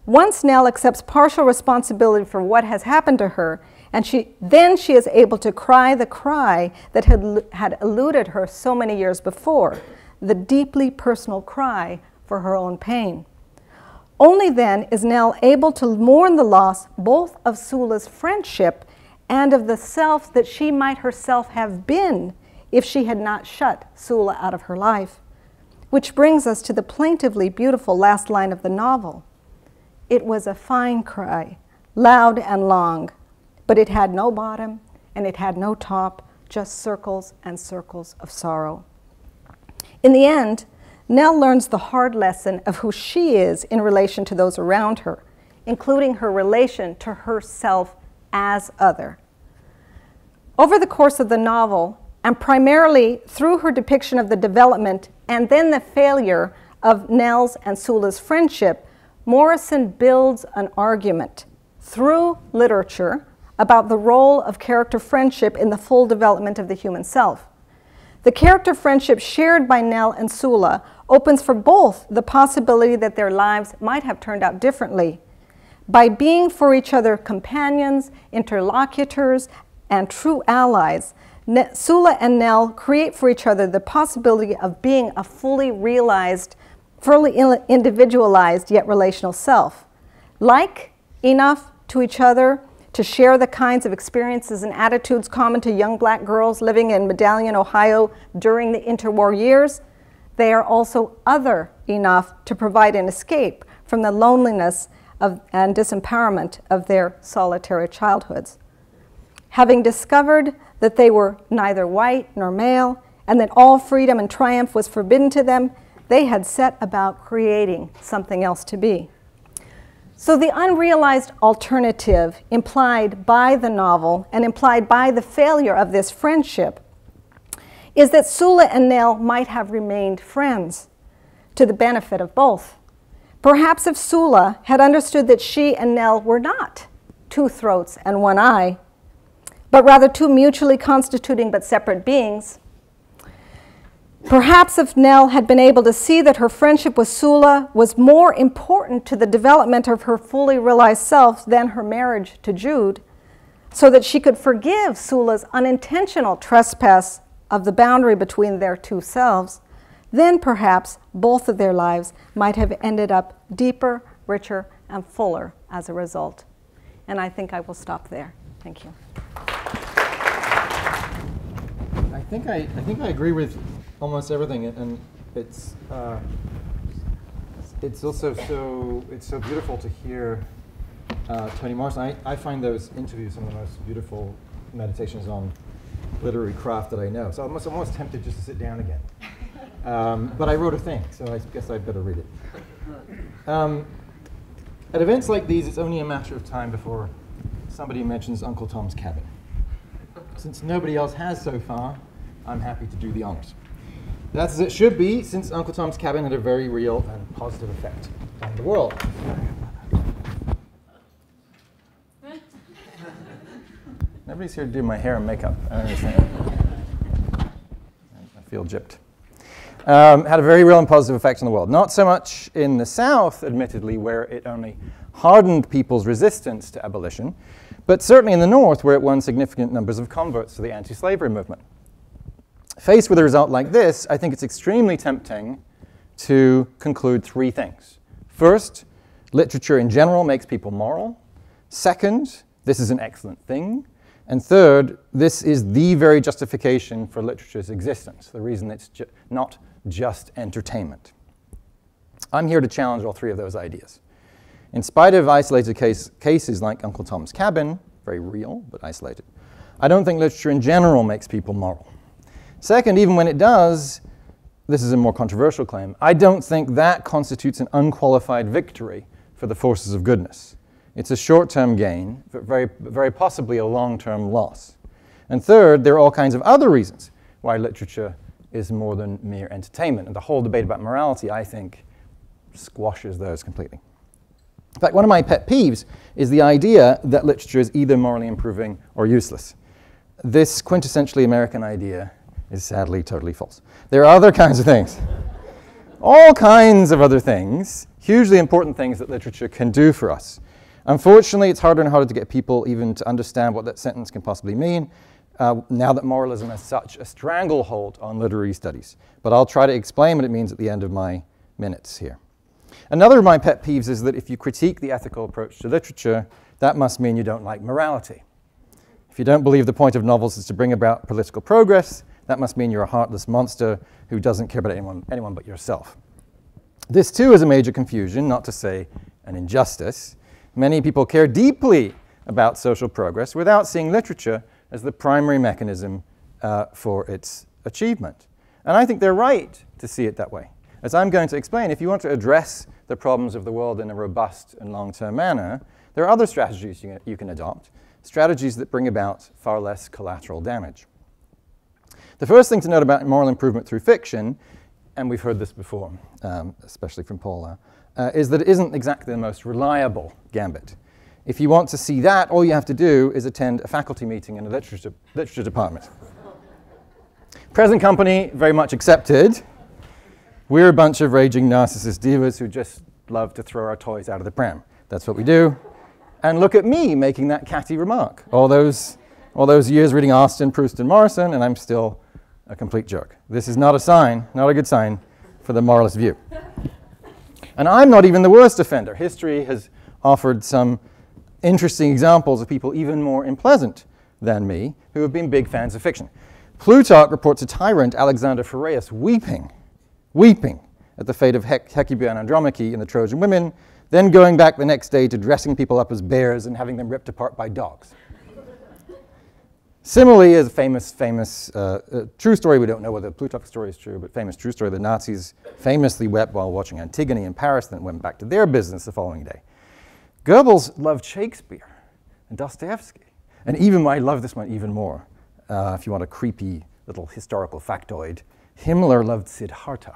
[SPEAKER 3] Once Nell accepts partial responsibility for what has happened to her, and then she is able to cry the cry that had eluded her so many years before, the deeply personal cry for her own pain. Only then is Nell able to mourn the loss both of Sula's friendship and of the self that she might herself have been if she had not shut Sula out of her life. Which brings us to the plaintively beautiful last line of the novel. It was a fine cry, loud and long, but it had no bottom and it had no top, just circles and circles of sorrow. In the end, Nell learns the hard lesson of who she is in relation to those around her, including her relation to herself as other. Over the course of the novel, and primarily through her depiction of the development and then the failure of Nell's and Sula's friendship, Morrison builds an argument through literature about the role of character friendship in the full development of the human self. The character friendship shared by Nell and Sula opens for both the possibility that their lives might have turned out differently. By being for each other companions, interlocutors, and true allies, Sula and Nell create for each other the possibility of being a fully realized, fully individualized yet relational self. Like enough to each other to share the kinds of experiences and attitudes common to young black girls living in Medallion, Ohio during the interwar years, they are also other enough to provide an escape from the loneliness and disempowerment of their solitary childhoods. Having discovered that they were neither white nor male, and that all freedom and triumph was forbidden to them, they had set about creating something else to be. So the unrealized alternative implied by the novel and implied by the failure of this friendship is that Sula and Nell might have remained friends to the benefit of both. Perhaps if Sula had understood that she and Nell were not two throats and one eye, but rather two mutually constituting but separate beings, perhaps if Nell had been able to see that her friendship with Sula was more important to the development of her fully realized self than her marriage to Jude, so that she could forgive Sula's unintentional trespass of the boundary between their two selves, then perhaps both of their lives might have ended up deeper, richer, and fuller as a result. And I think I will stop there. Thank you.
[SPEAKER 4] I think I agree with almost everything, and it's also so beautiful to hear Toni Morrison. I find those interviews some of the most beautiful meditations on literary craft that I know. So I'm almost tempted just to sit down again. But I wrote a thing, so I guess I'd better read it. At events like these, it's only a matter of time before somebody mentions Uncle Tom's Cabin. Since nobody else has so far, I'm happy to do the honors. That's as it should be, since Uncle Tom's Cabin had a very real and positive effect on the world. Nobody's here to do my hair and makeup. I don't understand. I feel gypped. Had a very real and positive effect on the world. Not so much in the South, admittedly, where it only hardened people's resistance to abolition, but certainly in the North, where it won significant numbers of converts to the anti-slavery movement. Faced with a result like this, I think it's extremely tempting to conclude three things. First, literature in general makes people moral. Second, this is an excellent thing. And third, this is the very justification for literature's existence, the reason it's not just entertainment. I'm here to challenge all three of those ideas. In spite of isolated cases like Uncle Tom's Cabin, very real but isolated, I don't think literature in general makes people moral. Second, even when it does, this is a more controversial claim, I don't think that constitutes an unqualified victory for the forces of goodness. It's a short-term gain, but very possibly a long-term loss. And third, there are all kinds of other reasons why literature is more than mere entertainment. And the whole debate about morality, I think, squashes those completely. In fact, one of my pet peeves is the idea that literature is either morally improving or useless. This quintessentially American idea is sadly totally false. There are other kinds of things. All kinds of other things, hugely important things that literature can do for us. Unfortunately, it's harder and harder to get people even to understand what that sentence can possibly mean now that moralism has such a stranglehold on literary studies. But I'll try to explain what it means at the end of my minutes here. Another of my pet peeves is that if you critique the ethical approach to literature, that must mean you don't like morality. If you don't believe the point of novels is to bring about political progress, that must mean you're a heartless monster who doesn't care about anyone but yourself. This too is a major confusion, not to say an injustice. Many people care deeply about social progress without seeing literature as the primary mechanism for its achievement. And I think they're right to see it that way. As I'm going to explain, if you want to address the problems of the world in a robust and long-term manner, there are other strategies you can adopt, strategies that bring about far less collateral damage. The first thing to note about moral improvement through fiction, and we've heard this before, especially from Paula, is that it isn't exactly the most reliable gambit. If you want to see that, all you have to do is attend a faculty meeting in a literature department. Present company, very much accepted. We're a bunch of raging narcissist divas who just love to throw our toys out of the pram. That's what we do. And look at me making that catty remark. All those years reading Austen, Proust, and Morrison, and I'm still a complete jerk. This is not a sign, not a good sign for the moralist view. And I'm not even the worst offender. History has offered some interesting examples of people even more unpleasant than me who have been big fans of fiction. Plutarch reports a tyrant, Alexander Phaearus, weeping at the fate of Hecuba and Andromache in the Trojan women, then going back the next day to dressing people up as bears and having them ripped apart by dogs. Similarly, as a famous true story, we don't know whether Plutarch's story is true, but famous true story, the Nazis famously wept while watching Antigone in Paris, then went back to their business the following day. Goebbels loved Shakespeare and Dostoevsky. And even, I love this one even more, if you want a creepy little historical factoid, Himmler loved Siddhartha,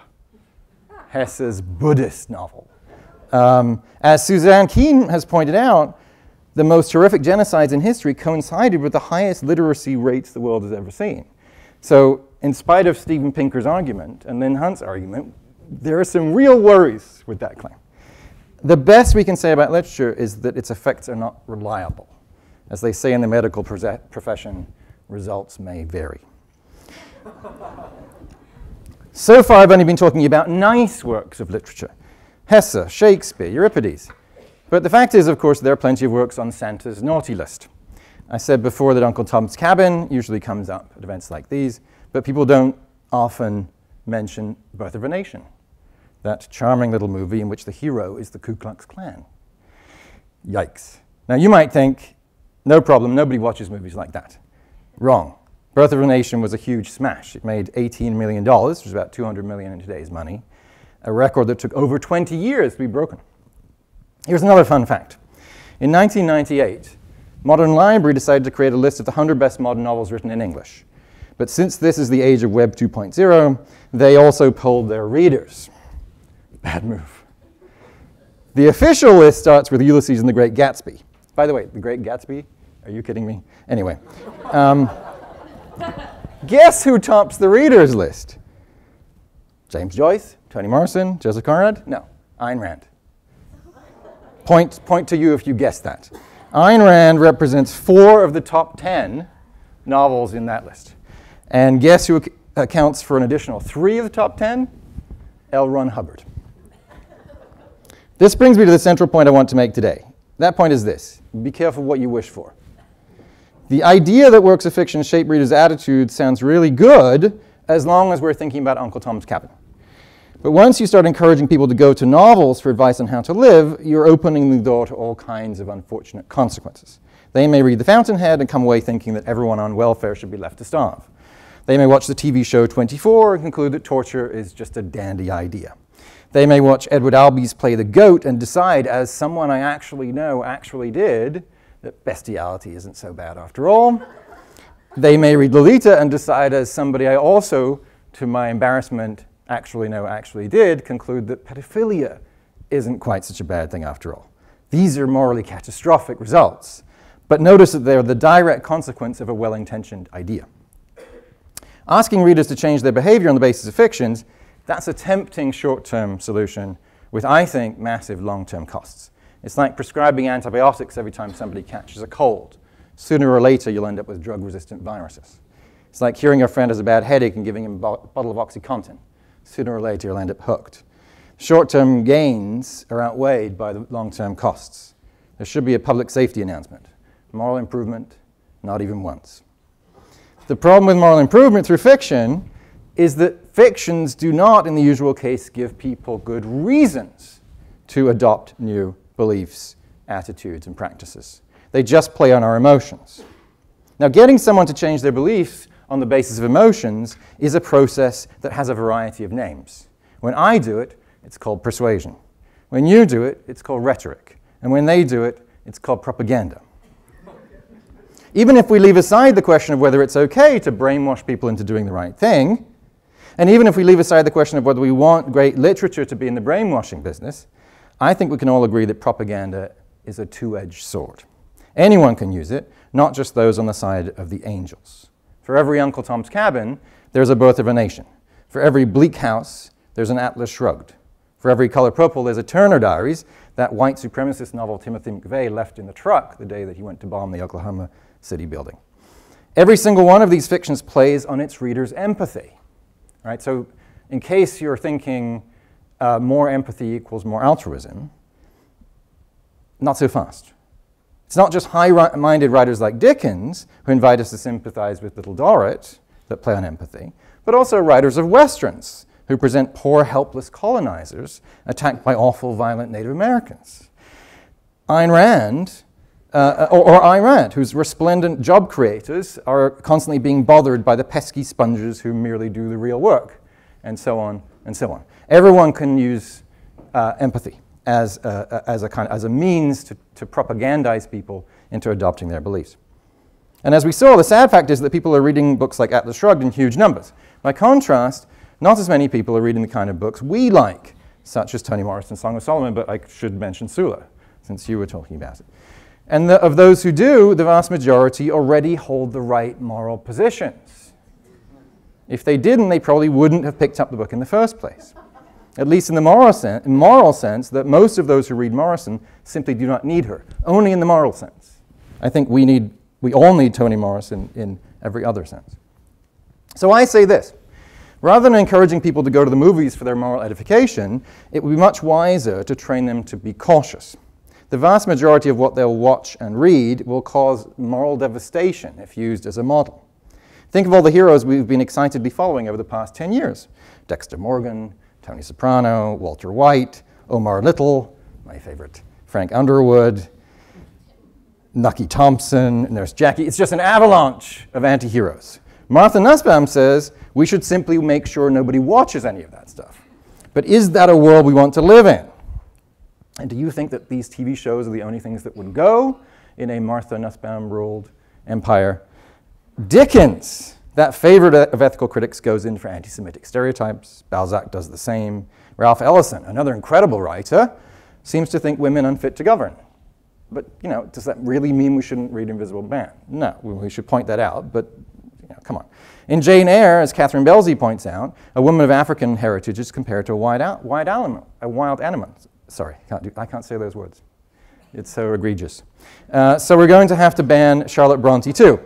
[SPEAKER 4] Hesse's Buddhist novel. As Suzanne Keen has pointed out, the most horrific genocides in history coincided with the highest literacy rates the world has ever seen. So in spite of Steven Pinker's argument and Lynn Hunt's argument, there are some real worries with that claim. The best we can say about literature is that its effects are not reliable. As they say in the medical profession, results may vary. So far, I've only been talking about nice works of literature. Hesse, Shakespeare, Euripides. But the fact is, of course, there are plenty of works on Santa's naughty list. I said before that Uncle Tom's Cabin usually comes up at events like these, but people don't often mention Birth of a Nation, that charming little movie in which the hero is the Ku Klux Klan. Yikes. Now, you might think, no problem, nobody watches movies like that. Wrong. Birth of a Nation was a huge smash. It made $18 million, which is about $200 million in today's money, a record that took over 20 years to be broken. Here's another fun fact. In 1998, Modern Library decided to create a list of the 100 best modern novels written in English. But since this is the age of Web 2.0, they also polled their readers. Bad move. The official list starts with Ulysses and the Great Gatsby. By the way, The Great Gatsby? Are you kidding me? Anyway. Guess who tops the readers list? James Joyce, Toni Morrison, Joseph Conrad? No, Ayn Rand. Point to you if you guessed that. Ayn Rand represents 4 of the top 10 novels in that list. And guess who accounts for an additional 3 of the top 10? L. Ron Hubbard. This brings me to the central point I want to make today. That point is this: be careful what you wish for. The idea that works of fiction shape readers' attitudes sounds really good as long as we're thinking about Uncle Tom's Cabin. But once you start encouraging people to go to novels for advice on how to live, you're opening the door to all kinds of unfortunate consequences. They may read The Fountainhead and come away thinking that everyone on welfare should be left to starve. They may watch the TV show 24 and conclude that torture is just a dandy idea. They may watch Edward Albee's play The Goat and decide, as someone I actually know actually did, that bestiality isn't so bad after all. They may read Lolita and decide, as somebody I also, to my embarrassment, actually did, conclude that pedophilia isn't quite such a bad thing after all. These are morally catastrophic results, but notice that they're the direct consequence of a well-intentioned idea. Asking readers to change their behavior on the basis of fictions, that's a tempting short-term solution with, I think, massive long-term costs. It's like prescribing antibiotics every time somebody catches a cold. Sooner or later, you'll end up with drug-resistant viruses. It's like hearing your friend has a bad headache and giving him a bottle of OxyContin. Sooner or later, you'll end up hooked. Short-term gains are outweighed by the long-term costs. There should be a public safety announcement. Moral improvement, not even once. The problem with moral improvement through fiction is that fictions do not, in the usual case, give people good reasons to adopt new beliefs, attitudes, and practices. They just play on our emotions. Now, getting someone to change their beliefs on the basis of emotions is a process that has a variety of names. When I do it, it's called persuasion. When you do it, it's called rhetoric. And when they do it, it's called propaganda. Even if we leave aside the question of whether it's okay to brainwash people into doing the right thing, and even if we leave aside the question of whether we want great literature to be in the brainwashing business, I think we can all agree that propaganda is a two-edged sword. Anyone can use it, not just those on the side of the angels. For every Uncle Tom's Cabin, there's a Birth of a Nation. For every Bleak House, there's an Atlas Shrugged. For every Color Purple, there's a Turner Diaries, that white supremacist novel Timothy McVeigh left in the truck the day that he went to bomb the Oklahoma City building. Every single one of these fictions plays on its reader's empathy. Right? So in case you're thinking more empathy equals more altruism, not so fast. It's not just high-minded writers like Dickens who invite us to sympathize with Little Dorrit that play on empathy, but also writers of Westerns who present poor, helpless colonizers attacked by awful, violent Native Americans. Ayn Rand, or Ayn Rand, whose resplendent job creators are constantly being bothered by the pesky sponges who merely do the real work, and so on and so on. Everyone can use empathy as a means to propagandize people into adopting their beliefs. And as we saw, the sad fact is that people are reading books like Atlas Shrugged in huge numbers. By contrast, not as many people are reading the kind of books we like, such as Toni Morrison's Song of Solomon, but I should mention Sula, since you were talking about it. And of those who do, the vast majority already hold the right moral positions. If they didn't, they probably wouldn't have picked up the book in the first place. At least in the moral sense, that most of those who read Morrison simply do not need her, only in the moral sense. I think we all need Toni Morrison in every other sense. So I say this. Rather than encouraging people to go to the movies for their moral edification, it would be much wiser to train them to be cautious. The vast majority of what they'll watch and read will cause moral devastation if used as a model. Think of all the heroes we've been excitedly following over the past 10 years. Dexter Morgan, Tony Soprano, Walter White, Omar Little, my favorite, Frank Underwood, Nucky Thompson, Nurse Jackie. It's just an avalanche of anti-heroes. Martha Nussbaum says we should simply make sure nobody watches any of that stuff. But is that a world we want to live in? And do you think that these TV shows are the only things that would go in a Martha Nussbaum-ruled empire? Dickens, that favorite of ethical critics, goes in for anti-Semitic stereotypes. Balzac does the same. Ralph Ellison, another incredible writer, seems to think women unfit to govern. But, does that really mean we shouldn't read Invisible Man? No, we should point that out, but, come on. In Jane Eyre, as Catherine Belsey points out, a woman of African heritage is compared to a wild animal. Sorry, I can't say those words. It's so egregious. So we're going to have to ban Charlotte Bronte too.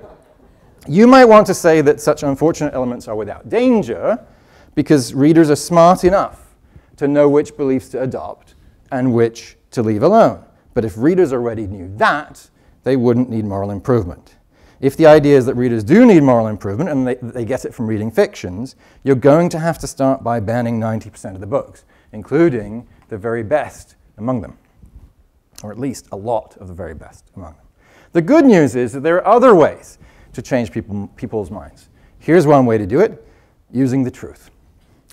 [SPEAKER 4] You might want to say that such unfortunate elements are without danger because readers are smart enough to know which beliefs to adopt and which to leave alone. But if readers already knew that, they wouldn't need moral improvement. If the idea is that readers do need moral improvement and they get it from reading fictions, you're going to have to start by banning 90% of the books, including the very best among them, or at least a lot of the very best among them. The good news is that there are other ways to change people's minds. Here's one way to do it, using the truth.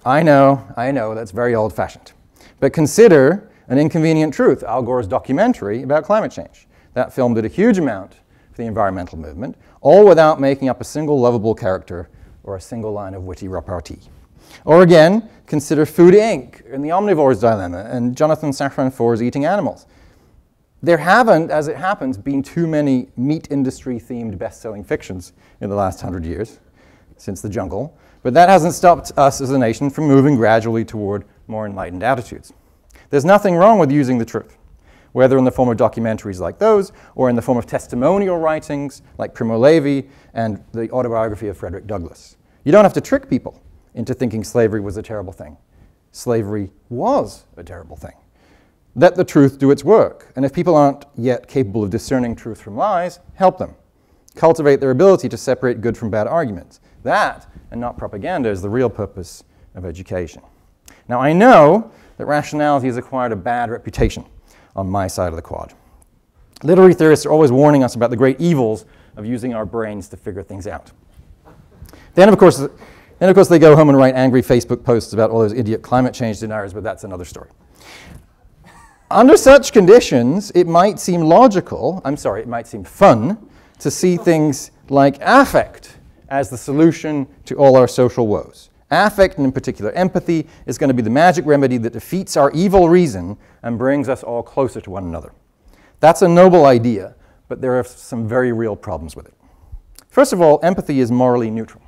[SPEAKER 4] I know, that's very old-fashioned. But consider An Inconvenient Truth, Al Gore's documentary about climate change. That film did a huge amount for the environmental movement, all without making up a single lovable character or a single line of witty repartee. Or again, consider Food Inc. and the Omnivore's Dilemma and Jonathan Safran Foer's Eating Animals. There haven't, as it happens, been too many meat industry-themed best-selling fictions in the last 100 years, since The Jungle, but that hasn't stopped us as a nation from moving gradually toward more enlightened attitudes. There's nothing wrong with using the truth, whether in the form of documentaries like those or in the form of testimonial writings like Primo Levi and the autobiography of Frederick Douglass. You don't have to trick people into thinking slavery was a terrible thing. Slavery was a terrible thing. Let the truth do its work, and if people aren't yet capable of discerning truth from lies, help them. Cultivate their ability to separate good from bad arguments. That, and not propaganda, is the real purpose of education. Now, I know that rationality has acquired a bad reputation on my side of the quad. Literary theorists are always warning us about the great evils of using our brains to figure things out. Then, of course, they go home and write angry Facebook posts about all those idiot climate change deniers, but that's another story. Under such conditions, it might seem fun to see things like affect as the solution to all our social woes. Affect, and in particular empathy, is going to be the magic remedy that defeats our evil reason and brings us all closer to one another. That's a noble idea, but there are some very real problems with it. First of all, empathy is morally neutral.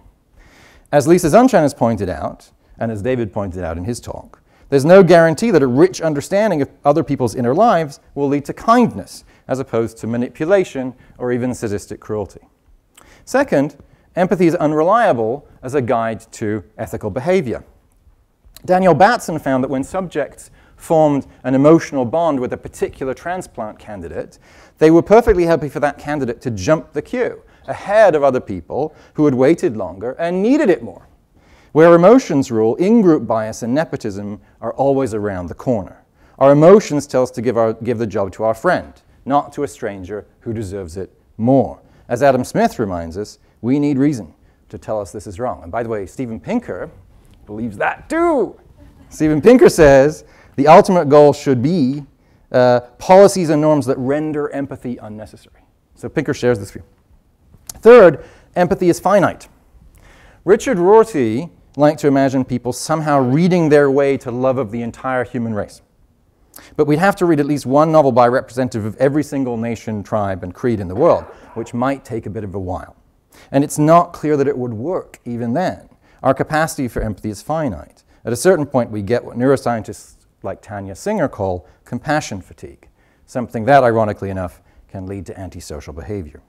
[SPEAKER 4] As Lisa Zunshine has pointed out, and as David pointed out in his talk, there's no guarantee that a rich understanding of other people's inner lives will lead to kindness, as opposed to manipulation or even sadistic cruelty. Second, empathy is unreliable as a guide to ethical behavior. Daniel Batson found that when subjects formed an emotional bond with a particular transplant candidate, they were perfectly happy for that candidate to jump the queue ahead of other people who had waited longer and needed it more. Where emotions rule, in-group bias and nepotism are always around the corner. Our emotions tell us to give the job to our friend, not to a stranger who deserves it more. As Adam Smith reminds us, we need reason to tell us this is wrong. And by the way, Steven Pinker believes that too. Steven Pinker says the ultimate goal should be policies and norms that render empathy unnecessary. So Pinker shares this view. Third, empathy is finite. Richard Rorty like to imagine people somehow reading their way to love of the entire human race. But we'd have to read at least one novel by a representative of every single nation, tribe, and creed in the world, which might take a bit of a while. And it's not clear that it would work even then. Our capacity for empathy is finite. At a certain point, we get what neuroscientists like Tanya Singer call compassion fatigue, something that, ironically enough, can lead to antisocial behavior.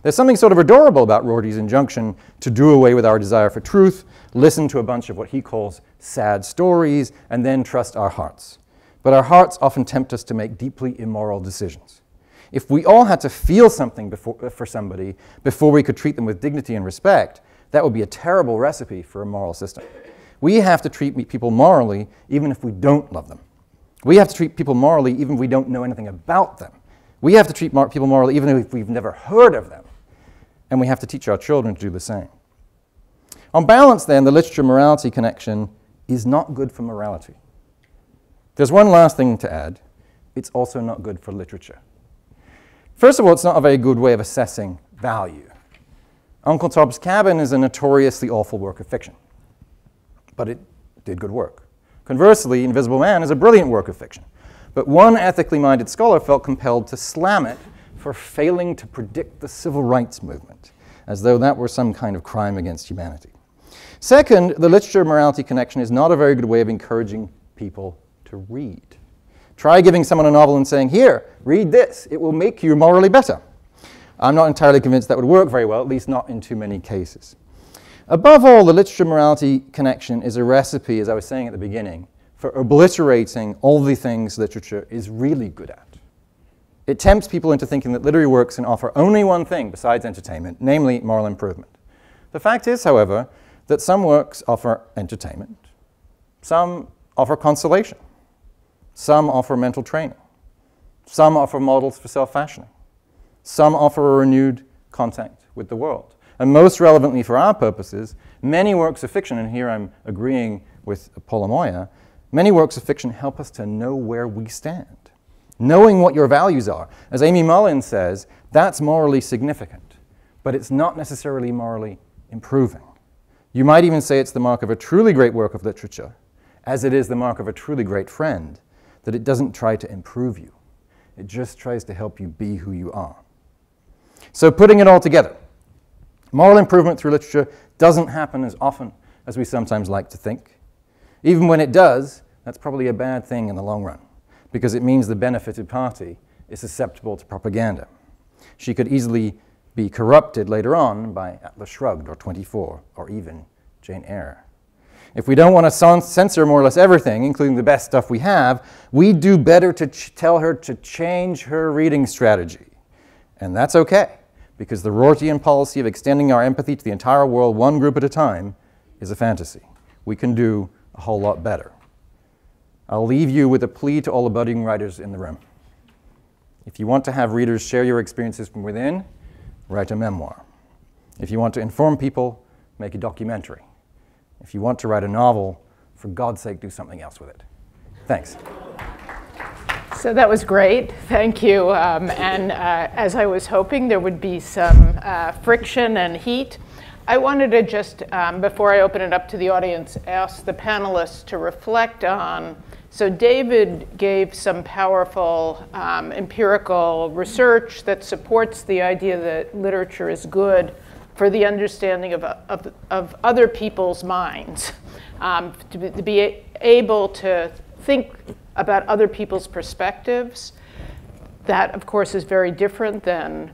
[SPEAKER 4] There's something sort of adorable about Rorty's injunction to do away with our desire for truth, listen to a bunch of what he calls sad stories, and then trust our hearts. But our hearts often tempt us to make deeply immoral decisions. If we all had to feel something for somebody before we could treat them with dignity and respect, that would be a terrible recipe for a moral system. We have to treat people morally even if we don't love them. We have to treat people morally even if we don't know anything about them. We have to treat people morally even if we've never heard of them. And we have to teach our children to do the same. On balance, then, the literature-morality connection is not good for morality. There's one last thing to add. It's also not good for literature. First of all, it's not a very good way of assessing value. Uncle Tom's Cabin is a notoriously awful work of fiction. But it did good work. Conversely, Invisible Man is a brilliant work of fiction. But one ethically minded scholar felt compelled to slam it for failing to predict the civil rights movement, as though that were some kind of crime against humanity. Second, the literature-morality connection is not a very good way of encouraging people to read. Try giving someone a novel and saying, here, read this. It will make you morally better. I'm not entirely convinced that would work very well, at least not in too many cases. Above all, the literature-morality connection is a recipe, as I was saying at the beginning, for obliterating all the things literature is really good at. It tempts people into thinking that literary works can offer only one thing besides entertainment, namely moral improvement. The fact is, however, that some works offer entertainment, some offer consolation, some offer mental training, some offer models for self-fashioning, some offer a renewed contact with the world. And most relevantly for our purposes, many works of fiction, and here I'm agreeing with Paula Moya, many works of fiction help us to know where we stand. Knowing what your values are. As Amy Mullins says, that's morally significant, but it's not necessarily morally improving. You might even say it's the mark of a truly great work of literature, as it is the mark of a truly great friend, that it doesn't try to improve you. It just tries to help you be who you are. So putting it all together, moral improvement through literature doesn't happen as often as we sometimes like to think. Even when it does, that's probably a bad thing in the long run, because it means the benefited party is susceptible to propaganda. She could easily be corrupted later on by Atlas Shrugged or 24 or even Jane Eyre. If we don't want to censor more or less everything, including the best stuff we have, we do better to tell her to change her reading strategy. And that's okay, because the Rortyian policy of extending our empathy to the entire world one group at a time is a fantasy. We can do a whole lot better. I'll leave you with a plea to all the budding writers in the room. If you want to have readers share your experiences from within, write a memoir. If you want to inform people, make a documentary. If you want to write a novel, for God's sake, do something else with it. Thanks.
[SPEAKER 1] So that was great. Thank you. As I was hoping, there would be some friction and heat. I wanted to just, before I open it up to the audience, ask the panelists to reflect on. So David gave some powerful empirical research that supports the idea that literature is good for the understanding of other people's minds, to be able to think about other people's perspectives. That, of course, is very different than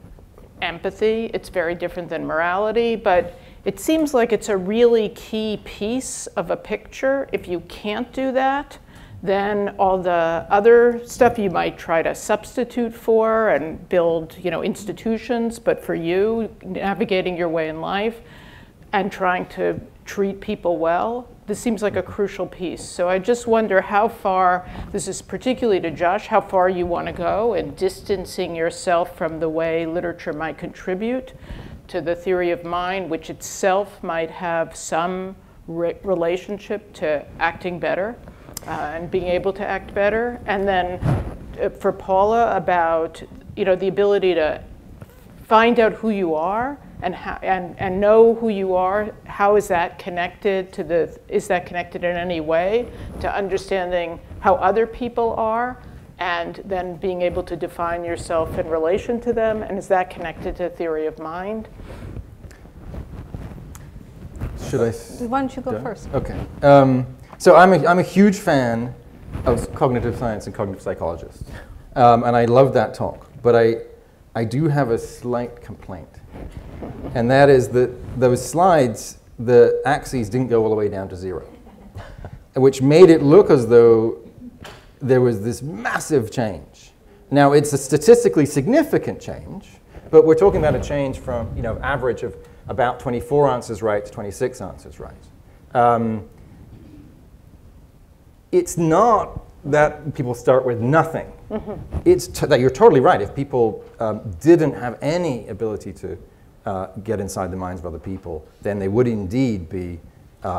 [SPEAKER 1] empathy. It's very different than morality, but it seems like it's a really key piece of a picture. If you can't do that, then all the other stuff you might try to substitute for and build, institutions, but for you, navigating your way in life and trying to treat people well, this seems like a crucial piece. So I just wonder how far, this is particularly to Josh, how far you want to go in distancing yourself from the way literature might contribute to the theory of mind, which itself might have some relationship to acting better. And being able to act better. And then for Paula about the ability to find out who you are and know who you are, how is that connected to is that connected in any way to understanding how other people are, and then being able to define yourself in relation to them, and is that connected to theory of mind?
[SPEAKER 4] Should I?
[SPEAKER 3] Why don't you go first?
[SPEAKER 4] Okay. So I'm a huge fan of cognitive science and cognitive psychologists, and I love that talk. But I do have a slight complaint, and that is that those slides, the axes didn't go all the way down to 0, which made it look as though there was this massive change. Now, it's a statistically significant change, but we're talking about a change from, average of about 24 answers right to 26 answers right. It's not that people start with nothing. It's that you're totally right. If people didn't have any ability to get inside the minds of other people, then they would indeed be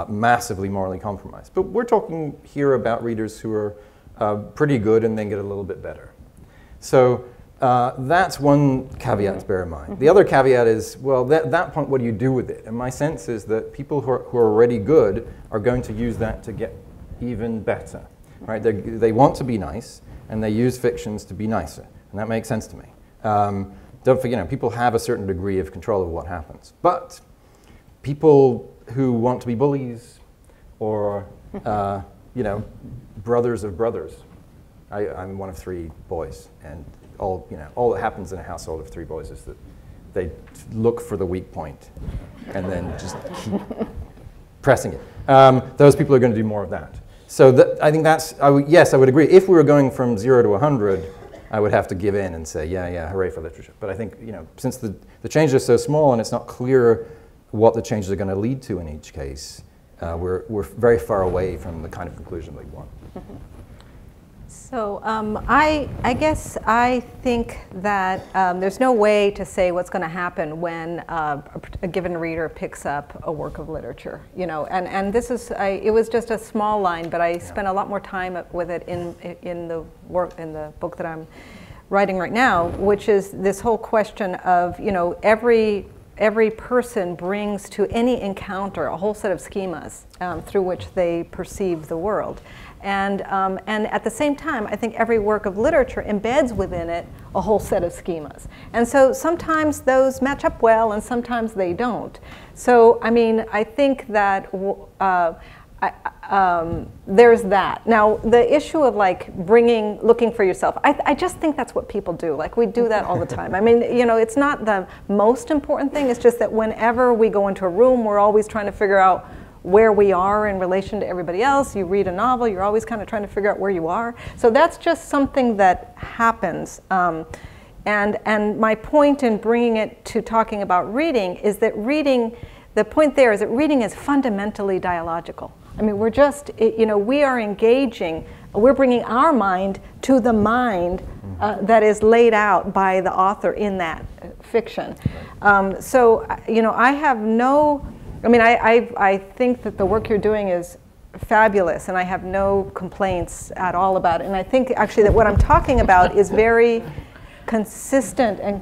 [SPEAKER 4] massively morally compromised. But we're talking here about readers who are pretty good and then get a little bit better. So that's one caveat to bear in mind. The other caveat is, well, at that point, what do you do with it? And my sense is that people who are already good are going to use that to get even better. Right? They want to be nice, and they use fictions to be nicer. And that makes sense to me. Don't forget, people have a certain degree of control of what happens. But people who want to be bullies or, brothers of brothers. I'm one of 3 boys, and all that happens in a household of 3 boys is that they look for the weak point and then just keep pressing it. Those people are going to do more of that. So I think yes, I would agree. If we were going from 0 to 100, I would have to give in and say, yeah, hooray for literature. But I think, since the changes are so small and it's not clear what the changes are going to lead to in each case, we're very far away from the kind of conclusion we want.
[SPEAKER 3] So I guess I think that there's no way to say what's going to happen when a given reader picks up a work of literature, and this is it was just a small line, but I spent a lot more time with it in the book that I'm writing right now, which is this whole question of every person brings to any encounter a whole set of schemas through which they perceive the world. And at the same time, I think every work of literature embeds within it a whole set of schemas. And so sometimes those match up well and sometimes they don't. So, I think that there's that. Now, the issue of looking for yourself, I just think that's what people do. We do that all the time. It's not the most important thing. It's just that whenever we go into a room, we're always trying to figure out where we are in relation to everybody else. You read a novel, you're always kind of trying to figure out where you are. So that's just something that happens. And my point in bringing it to talking about reading is that the point there is that reading is fundamentally dialogical. We're just, we are engaging, we're bringing our mind to the mind that is laid out by the author in that fiction. So, I have no, I think that the work you're doing is fabulous, and I have no complaints at all about it. And I think actually that what I'm talking about is very consistent and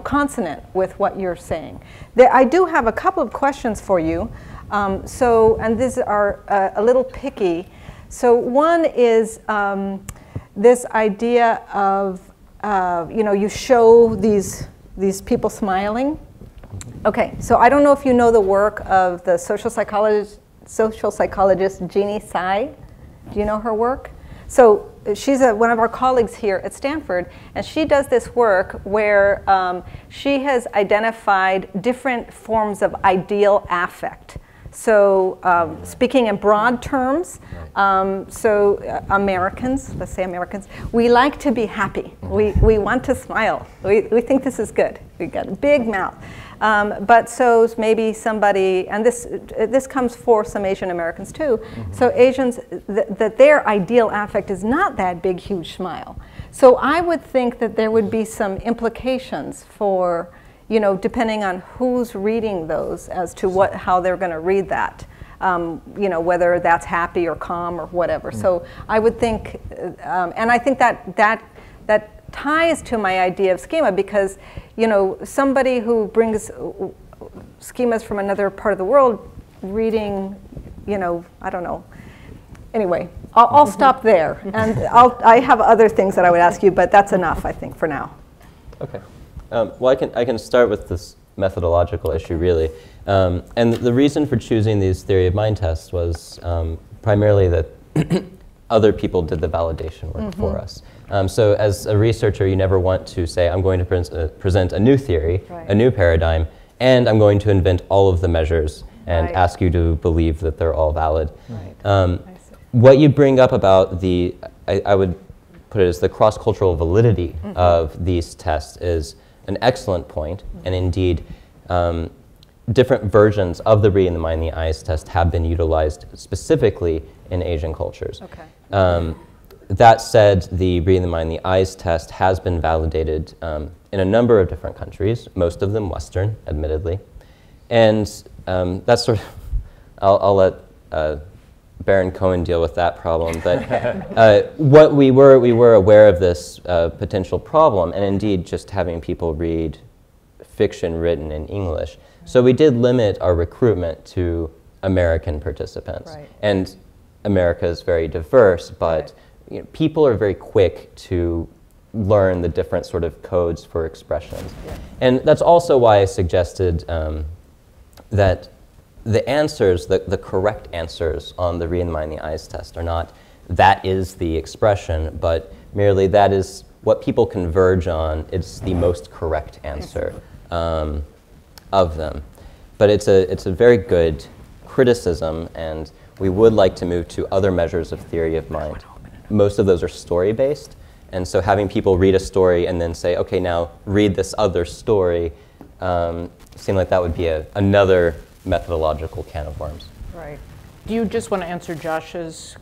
[SPEAKER 3] consonant with what you're saying. I do have a couple of questions for you. And these are a little picky. So one is this idea of you show these people smiling. Okay, so I don't know if you know the work of the social psychologist Jeannie Tsai. Do you know her work? So she's one of our colleagues here at Stanford, and she does this work where she has identified different forms of ideal affect. So speaking in broad terms, Americans, let's say Americans, we like to be happy. We want to smile. We think this is good. We got a big mouth. But so maybe somebody, and this comes for some Asian Americans too, so Asians, that their ideal affect is not that big, huge smile. So I would think that there would be some implications for, depending on who's reading those as to how they're going to read that, whether that's happy or calm or whatever. So I would think, and I think that ties to my idea of schema, because somebody who brings schemas from another part of the world, reading, you know, I don't know. Anyway, I'll stop there, and I have other things that I would ask you, but that's enough, I think, for now.
[SPEAKER 2] Okay. Well, I can start with this methodological issue, really. And the reason for choosing these theory of mind tests was primarily that other people did the validation work for us. So as a researcher, you never want to say, I'm going to present a new theory, a new paradigm, and I'm going to invent all of the measures and ask you to believe that they're all valid. What you bring up about the, I would put it as the cross-cultural validity of these tests is an excellent point, and indeed, different versions of the reading the mind, the eyes test have been utilized specifically in Asian cultures. That said, the reading the mind, the eyes test has been validated in a number of different countries, most of them Western, admittedly. And that's sort of, I'll let Baron Cohen deal with that problem, but what we were aware of this potential problem, and indeed just having people read fiction written in English. So we did limit our recruitment to American participants. And America is very diverse, but you know, people are very quick to learn the different sort of codes for expressions. And that's also why I suggested that the answers, the correct answers on the read the mind, the eyes test are not that is the expression, but merely that is what people converge on. It's the most correct answer of them. But it's a very good criticism, and we would like to move to other measures of theory of mind. Most of those are story-based, and so having people read a story and then say, okay, now read this other story, seemed like that would be another methodological can of worms.
[SPEAKER 1] Do you just want to answer Josh's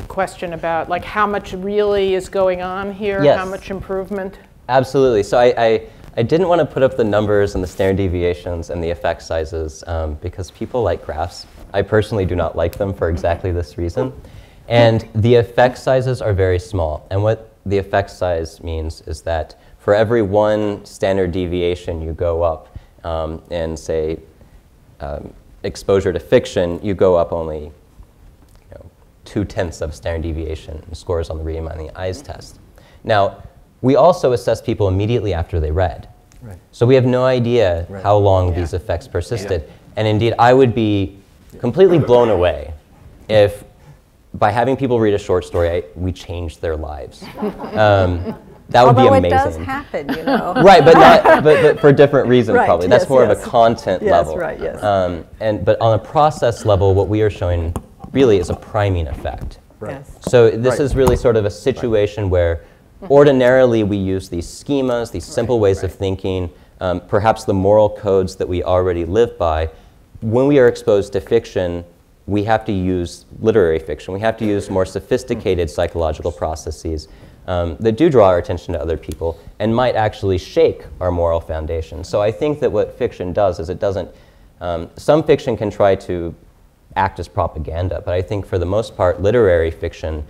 [SPEAKER 1] question about like how much really is going on here, how much improvement?
[SPEAKER 2] Absolutely. So I didn't want to put up the numbers and the standard deviations and the effect sizes because people like graphs. I personally do not like them for exactly this reason. And the effect sizes are very small. And what the effect size means is that for every one standard deviation you go up in, say, exposure to fiction, you go up only 2/10 of standard deviation in scores on the reading mind, the eyes test. Now, we also assess people immediately after they read. So we have no idea how long these effects persisted. And indeed, I would be completely blown away if by having people read a short story, we changed their lives. That would be amazing.
[SPEAKER 3] Although it does happen, you know.
[SPEAKER 2] Right, but for different reasons probably. That's more of a content level. But on a process level, what we are showing really is a priming effect. So this is really sort of a situation where ordinarily we use these schemas, these simple ways of thinking, perhaps the moral codes that we already live by. When we are exposed to fiction, we have to use literary fiction. We have to use more sophisticated psychological processes that do draw our attention to other people and might actually shake our moral foundation. So I think that what fiction does is it doesn't, some fiction can try to act as propaganda, but I think for the most part, literary fiction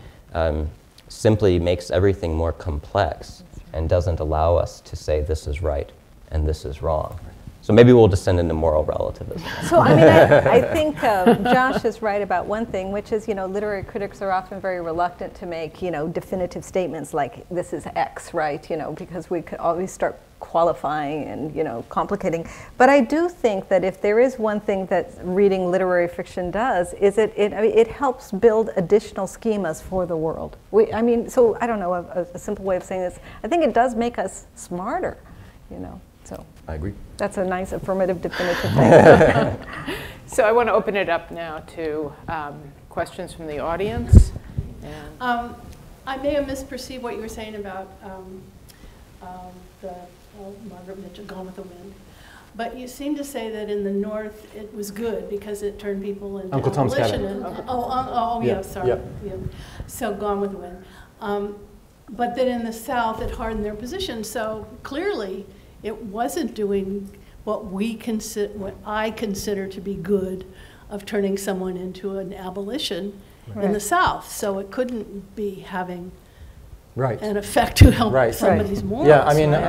[SPEAKER 2] simply makes everything more complex and doesn't allow us to say this is right and this is wrong. So maybe we'll descend into moral relativism.
[SPEAKER 3] So I mean, I think Josh is right about one thing, which is, literary critics are often very reluctant to make, definitive statements like this is X, right? Because we could always start qualifying and, complicating. But I do think that if there is one thing that reading literary fiction does, is it helps build additional schemas for the world. So I don't know, a simple way of saying this, I think it does make us smarter, So
[SPEAKER 4] I agree.
[SPEAKER 3] That's a nice affirmative definitive thing.
[SPEAKER 1] So I want to open it up now to questions from the audience.
[SPEAKER 5] I may have misperceived what you were saying about Margaret Mitchell, Gone with the Wind. But you seem to say that in the North it was good because it turned people into
[SPEAKER 4] Uncle Tom's
[SPEAKER 5] abolition.
[SPEAKER 4] Cabin.
[SPEAKER 5] Sorry. So Gone with the Wind. But then in the South it hardened their position. So clearly it wasn't doing what I consider to be good of turning someone into an abolition in the South. So it couldn't be having an effect to help somebody's morals.
[SPEAKER 4] Yeah,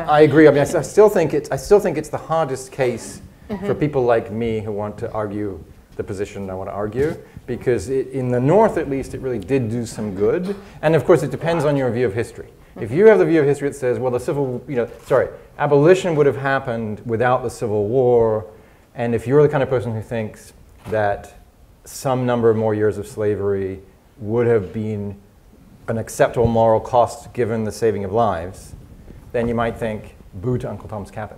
[SPEAKER 4] I agree. I still think it's the hardest case for people like me who want to argue the position I want to argue, because in the North, at least, it really did do some good. And of course, it depends on your view of history. If you have the view of history that says, well, abolition would have happened without the Civil War, and if you're the kind of person who thinks that some number of more years of slavery would have been an acceptable moral cost given the saving of lives, then you might think, boo to Uncle Tom's Cabin.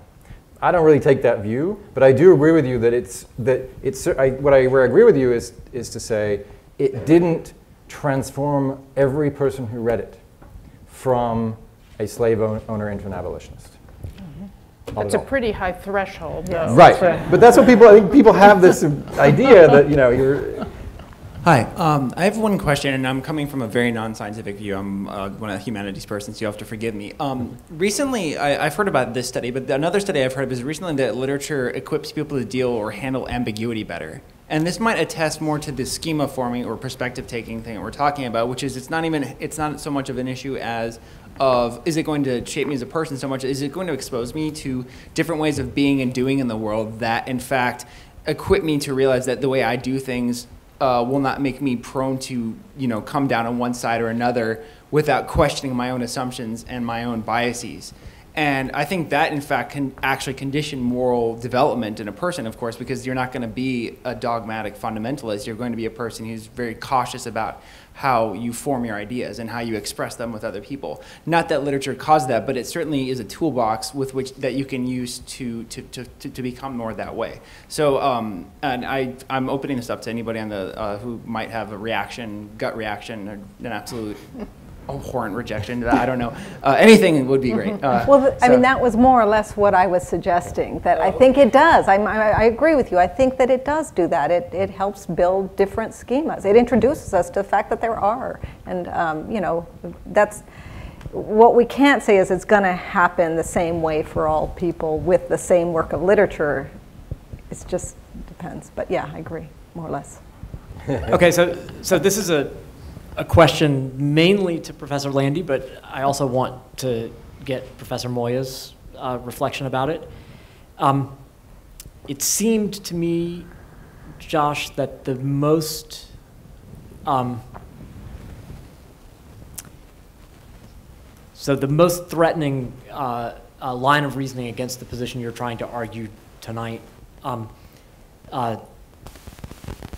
[SPEAKER 4] I don't really take that view, but I do agree with you that where I agree with you is to say it didn't transform every person who read it from a slave owner into an abolitionist.
[SPEAKER 1] That's a pretty high threshold, though.
[SPEAKER 4] Right, but that's what I think people have this idea that, you're...
[SPEAKER 6] Hi, I have one question, and I'm coming from a very non-scientific view. I'm one of the humanities persons, so you have to forgive me. Recently, I've heard about this study, but another study I've heard of is recently that literature equips people to deal or handle ambiguity better. And this might attest more to the schema forming or perspective taking thing that we're talking about, which is it's not so much of an issue as of is it going to shape me as a person so much, is it going to expose me to different ways of being and doing in the world that in fact equip me to realize that the way I do things will not make me prone to, come down on one side or another without questioning my own assumptions and my own biases. And I think that, in fact, can actually condition moral development in a person, of course, because you're not going to be a dogmatic fundamentalist. You're going to be a person who's very cautious about how you form your ideas and how you express them with other people. Not that literature caused that, but it certainly is a toolbox with which that you can use to become more that way. So, and I'm opening this up to anybody on the who might have a reaction, gut reaction, or an absolute abhorrent rejection to that. I don't know. Anything would be great.
[SPEAKER 3] I mean, that was more or less what I was suggesting, that I think it does. I agree with you. I think that it does do that. It helps build different schemas. It introduces us to the fact that there are. And, that's what we can't say is it's going to happen the same way for all people with the same work of literature. It just depends. But yeah, I agree, more or less.
[SPEAKER 7] Okay, so this is a question mainly to Professor Landy, but I also want to get Professor Moya's reflection about it. It seemed to me, Josh, that the most threatening line of reasoning against the position you're trying to argue tonight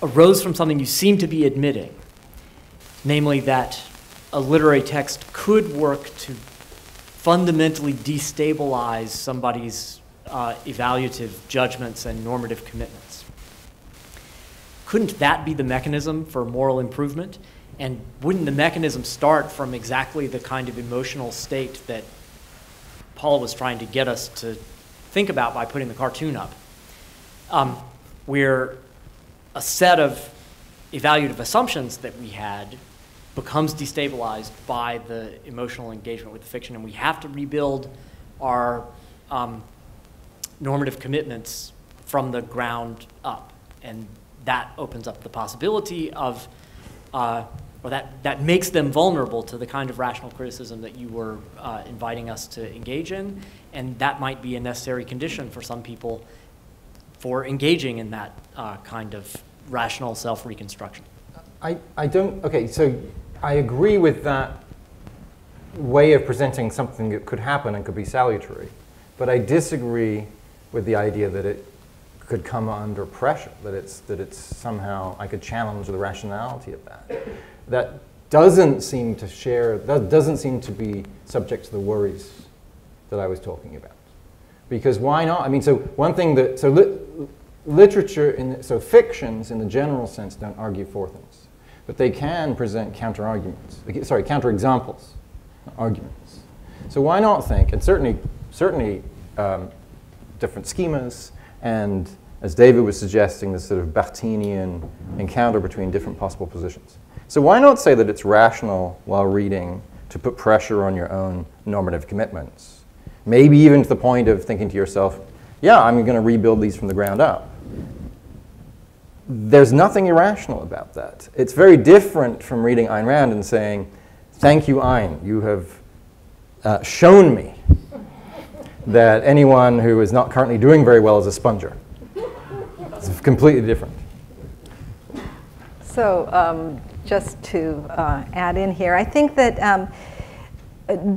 [SPEAKER 7] arose from something you seem to be admitting, namely that a literary text could work to fundamentally destabilize somebody's evaluative judgments and normative commitments. Couldn't that be the mechanism for moral improvement? And wouldn't the mechanism start from exactly the kind of emotional state that Paula was trying to get us to think about by putting the cartoon up, where a set of evaluative assumptions that we had becomes destabilized by the emotional engagement with the fiction, and we have to rebuild our normative commitments from the ground up. And that opens up the possibility of, or that makes them vulnerable to the kind of rational criticism that you were inviting us to engage in, and that might be a necessary condition for some people for engaging in that kind of rational self-reconstruction.
[SPEAKER 4] Okay, so I agree with that way of presenting something that could happen and could be salutary, but I disagree with the idea that it could come under pressure, that it's somehow, I could challenge the rationality of that. That doesn't seem to be subject to the worries that I was talking about. Because why not? I mean, so one thing that, literature, fictions in the general sense don't argue for things, but they can present counter-examples, arguments. So why not think, and certainly different schemas, and as David was suggesting, this sort of Barthenian encounter between different possible positions. So why not say that it's rational while reading to put pressure on your own normative commitments? Maybe even to the point of thinking to yourself, yeah, I'm going to rebuild these from the ground up. There's nothing irrational about that. It's very different from reading Ayn Rand and saying, thank you, Ayn, you have shown me that anyone who is not currently doing very well is a sponger. It's completely different.
[SPEAKER 3] So just to add in here, I think that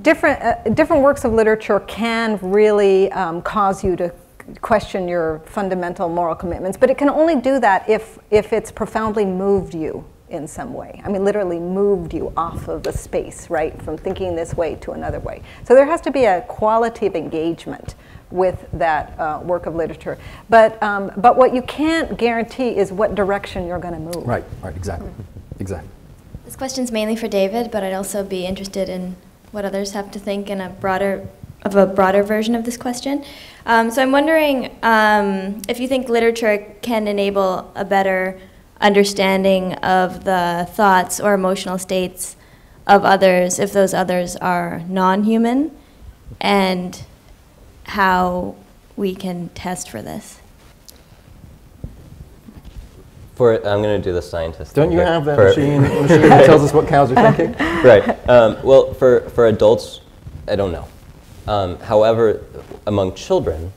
[SPEAKER 3] different works of literature can really cause you to question your fundamental moral commitments, but it can only do that if it's profoundly moved you in some way. I mean, literally moved you off of the space, right, from thinking this way to another way. So there has to be a quality of engagement with that work of literature. But what you can't guarantee is what direction you're going to move.
[SPEAKER 4] Right, exactly. Exactly.
[SPEAKER 8] This question's mainly for David, but I'd also be interested in what others have to think in a broader version of this question. So I'm wondering if you think literature can enable a better understanding of the thoughts or emotional states of others if those others are non-human, and how we can test for this.
[SPEAKER 2] I'm going to do the scientist.
[SPEAKER 4] Don't you
[SPEAKER 2] here.
[SPEAKER 4] have that machine that tells us what cows are thinking?
[SPEAKER 2] Right. Well, for adults, I don't know. However, among children,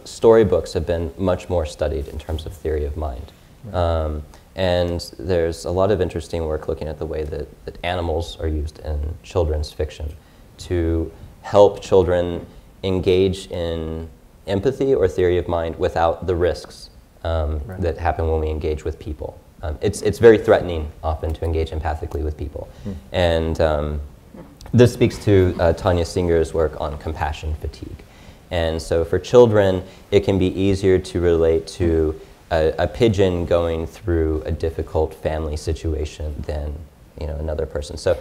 [SPEAKER 2] storybooks have been much more studied in terms of theory of mind. And there's a lot of interesting work looking at the way that animals are used in children's fiction to help children engage in empathy or theory of mind without the risks that happen when we engage with people. It's very threatening often to engage empathically with people. And this speaks to Tanya Singer's work on compassion fatigue. And so for children, it can be easier to relate to a pigeon going through a difficult family situation than another person. So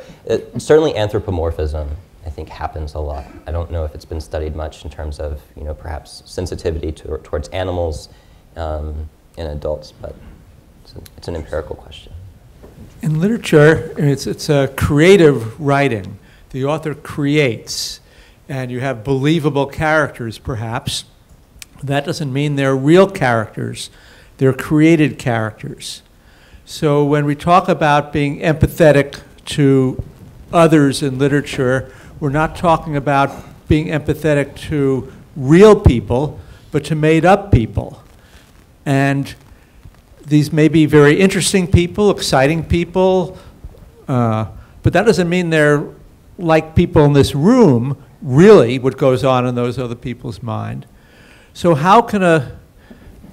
[SPEAKER 2] certainly anthropomorphism, I think, happens a lot. I don't know if it's been studied much in terms of perhaps sensitivity towards animals in adults, but it's an empirical question.
[SPEAKER 9] In literature, it's a creative writing. The author creates, and you have believable characters, perhaps. That doesn't mean they're real characters. They're created characters. So when we talk about being empathetic to others in literature, we're not talking about being empathetic to real people, but to made-up people. And these may be very interesting people, exciting people, but that doesn't mean they're like people in this room, really, what goes on in those other people's mind. So how can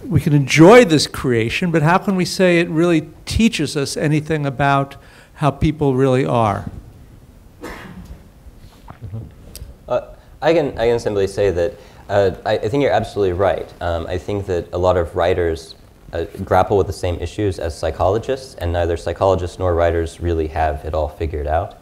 [SPEAKER 9] we can enjoy this creation, but how can we say it really teaches us anything about how people really are?
[SPEAKER 2] I can simply say that I think you're absolutely right. I think that a lot of writers grapple with the same issues as psychologists, and neither psychologists nor writers really have it all figured out.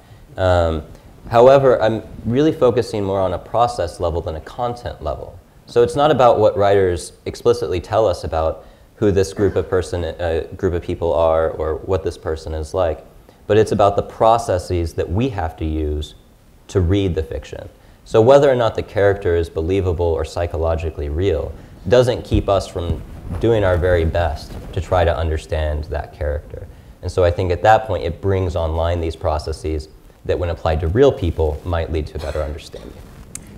[SPEAKER 2] However, I'm really focusing more on a process level than a content level. So it's not about what writers explicitly tell us about who this group of people are or what this person is like, but it's about the processes that we have to use to read the fiction. So whether or not the character is believable or psychologically real doesn't keep us from doing our very best to try to understand that character. And so I think at that point it brings online these processes that when applied to real people might lead to a better understanding.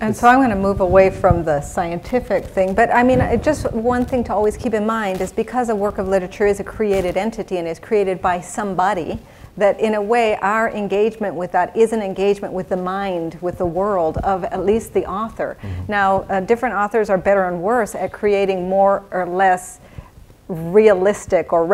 [SPEAKER 3] And so I'm going to move away from the scientific thing, but I mean, just one thing to always keep in mind is because a work of literature is a created entity and is created by somebody, that in a way our engagement with that is an engagement with the mind, with the world of at least the author. Now, different authors are better and worse at creating more or less realistic or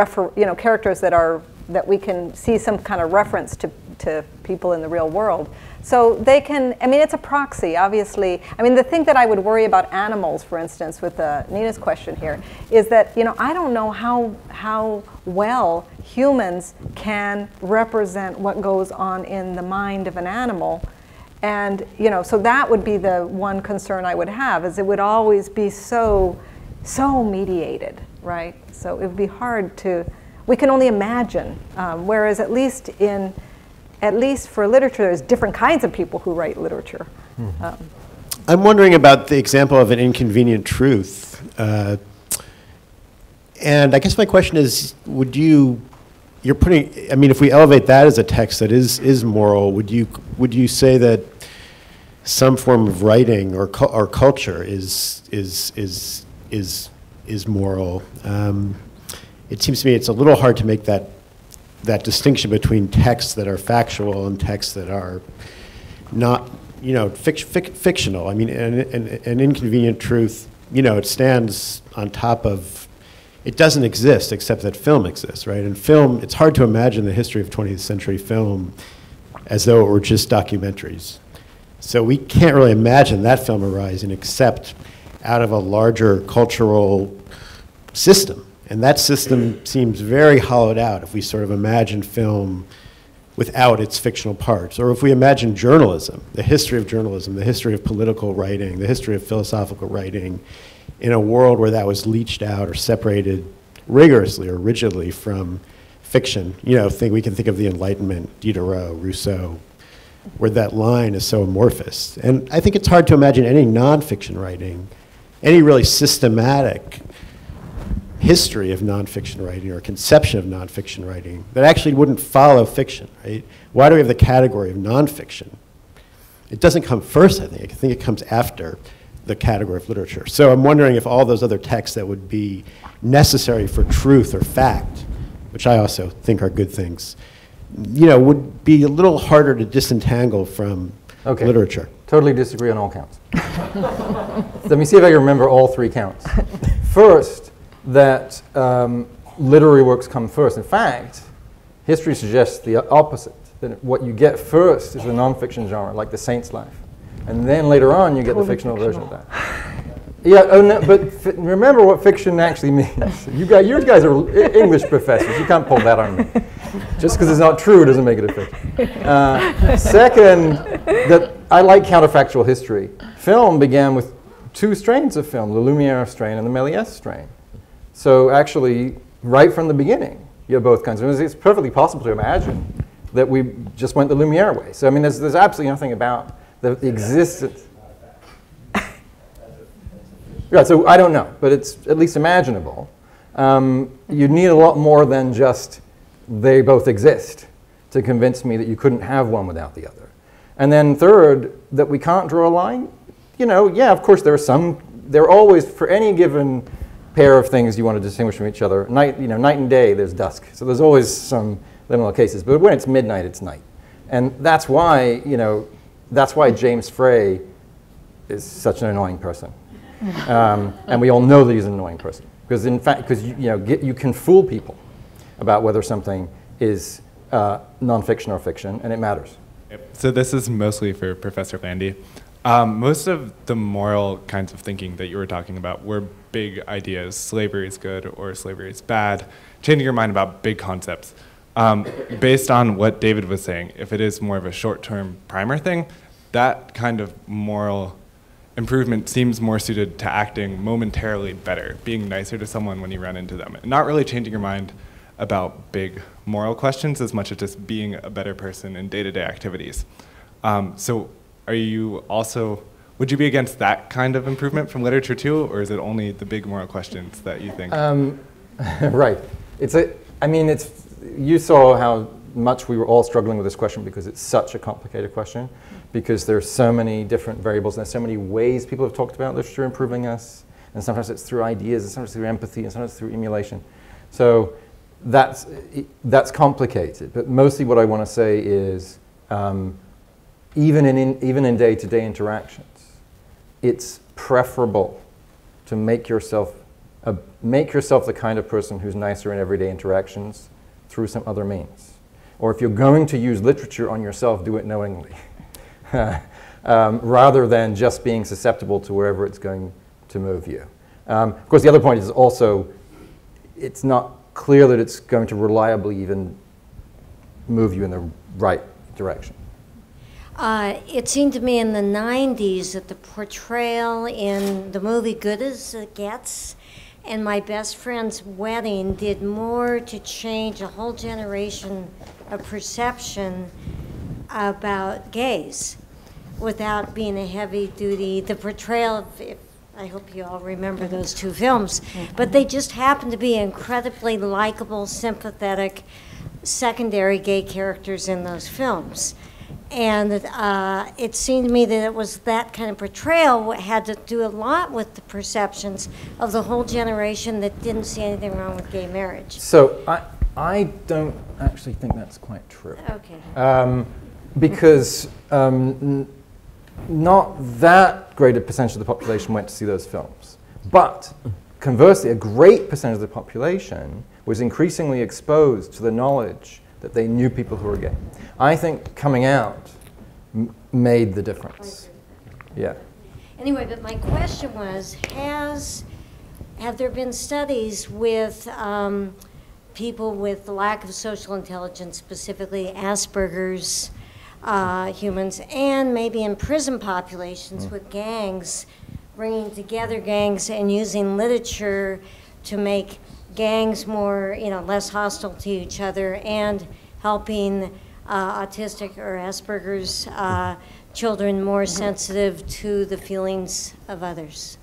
[SPEAKER 3] characters that we can see some kind of reference to people in the real world. So they can, I mean, it's a proxy, obviously. I mean, the thing that I would worry about animals, for instance, with Nina's question here, is that, I don't know how well humans can represent what goes on in the mind of an animal. And, so that would be the one concern I would have, is it would always be so mediated, right? So it would be hard we can only imagine, whereas at least for literature, there's different kinds of people who write literature.
[SPEAKER 10] I'm wondering about the example of an inconvenient truth. And I guess my question is, if we elevate that as a text that is moral, would you say that some form of writing or culture is is moral. It seems to me it's a little hard to make that distinction between texts that are factual and texts that are not, fictional. I mean, an inconvenient truth, it stands on top of, it doesn't exist except that film exists, right? And film, it's hard to imagine the history of 20th century film as though it were just documentaries. So we can't really imagine that film arising except out of a larger cultural system. And that system seems very hollowed out if we sort of imagine film without its fictional parts. Or if we imagine journalism, the history of journalism, the history of political writing, the history of philosophical writing, in a world where that was leached out or separated rigorously or rigidly from fiction. We can think of the Enlightenment, Diderot, Rousseau, where that line is so amorphous. And I think it's hard to imagine any nonfiction writing, any really systematic history of nonfiction writing or conception of nonfiction writing that actually wouldn't follow fiction, right? Why do we have the category of nonfiction? It doesn't come first, I think. I think it comes after the category of literature. So I'm wondering if all those other texts that would be necessary for truth or fact, which I also think are good things, would be a little harder to disentangle from literature.
[SPEAKER 4] Totally disagree on all counts. Let me see if I can remember all three counts. First, that literary works come first. In fact, history suggests the opposite, that what you get first is the nonfiction genre, like The Saint's Life. And then later on, you get the fictional version of that. Yeah, but remember what fiction actually means. You guys are English professors. You can't pull that on me. Just because it's not true doesn't make it a fiction. Second, that I like counterfactual history. Film began with two strains of film, the Lumiere strain and the Méliès strain. So actually, right from the beginning, you have both kinds. It's perfectly possible to imagine that we just went the Lumiere way. So I mean, there's absolutely nothing about the existence. Yeah, so I don't know, but it's at least imaginable. You need a lot more than just they both exist to convince me that you couldn't have one without the other. And then third, that we can't draw a line. Yeah, of course there are always, for any given pair of things you want to distinguish from each other, night and day, there's dusk. So there's always some liminal cases, but when it's midnight, it's night. And that's why, that's why James Frey is such an annoying person. And we all know that he's an annoying person. Because in fact, you can fool people about whether something is nonfiction or fiction, and it matters.
[SPEAKER 11] Yep. So this is mostly for Professor Landy. Most of the moral kinds of thinking that you were talking about were big ideas. Slavery is good or slavery is bad. Changing your mind about big concepts. Based on what David was saying, if it is more of a short-term primer thing, that kind of moral improvement seems more suited to acting momentarily better, being nicer to someone when you run into them, and not really changing your mind about big moral questions as much as just being a better person in day-to-day activities. So are you also, would you be against that kind of improvement from literature too, or is it only the big moral questions that you think?
[SPEAKER 4] Right. You saw how much we were all struggling with this question because it's such a complicated question, because there's so many different variables and there's so many ways people have talked about literature improving us, and sometimes it's through ideas, and sometimes through empathy, and sometimes through emulation. So that's complicated, but mostly what I want to say is even in day-to-day interactions, it's preferable to make yourself the kind of person who's nicer in everyday interactions through some other means. Or if you're going to use literature on yourself, do it knowingly, rather than just being susceptible to wherever it's going to move you. Of course, the other point is also, it's not clear that it's going to reliably even move you in the right direction.
[SPEAKER 12] It seemed to me in the 90s that the portrayal in the movie Good as It Gets and My Best Friend's Wedding did more to change a whole generation of perception about gays without being a heavy-duty, the portrayal of, I hope you all remember those two films, but they just happened to be incredibly likable, sympathetic, secondary gay characters in those films. And it seemed to me that it was that kind of portrayal what had to do a lot with the perceptions of the whole generation that didn't see anything wrong with gay marriage.
[SPEAKER 4] So I don't actually think that's quite true.
[SPEAKER 12] Okay.
[SPEAKER 4] Because not that great a percentage of the population went to see those films. But conversely, a great percentage of the population was increasingly exposed to the knowledge that they knew people who were gay. I think coming out made the difference. Yeah.
[SPEAKER 12] Anyway, but my question was, have there been studies with people with lack of social intelligence, specifically Asperger's humans, and maybe in prison populations with gangs, bringing together gangs and using literature to make gangs more, less hostile to each other, and helping autistic or Asperger's children more sensitive to the feelings of others?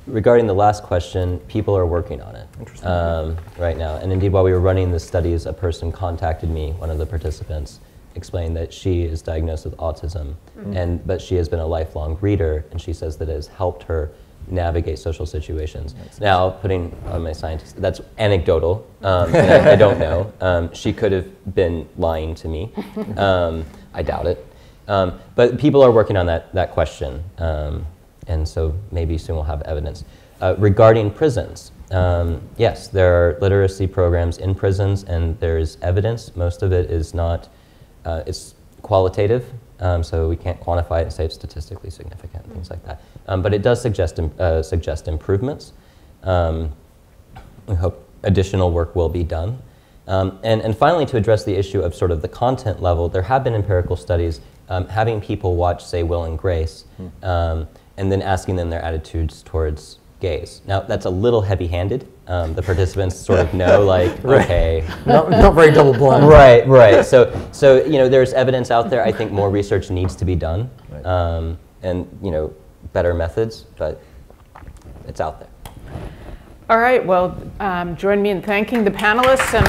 [SPEAKER 2] Regarding the last question, people are working on it right now. And indeed, while we were running the studies, a person contacted me, one of the participants, explained that she is diagnosed with autism, but she has been a lifelong reader, and she says that it has helped her navigate social situations. Now, putting on my scientist, that's anecdotal. I don't know. She could have been lying to me. I doubt it. But people are working on that question. And so maybe soon we'll have evidence. Regarding prisons, yes, there are literacy programs in prisons, and there's evidence. Most of it is not, it's qualitative, so we can't quantify it and say it's statistically significant, things like that. But it does suggest improvements. We hope additional work will be done. And finally, to address the issue of sort of the content level, there have been empirical studies having people watch, say, Will and Grace, and then asking them their attitudes towards gays. Now, that's a little heavy-handed. The participants sort of know, like, okay.
[SPEAKER 4] Not very double-blind.
[SPEAKER 2] Right. So there's evidence out there. I think more research needs to be done, and, better methods, but it's out there.
[SPEAKER 1] All right, well, join me in thanking the panelists and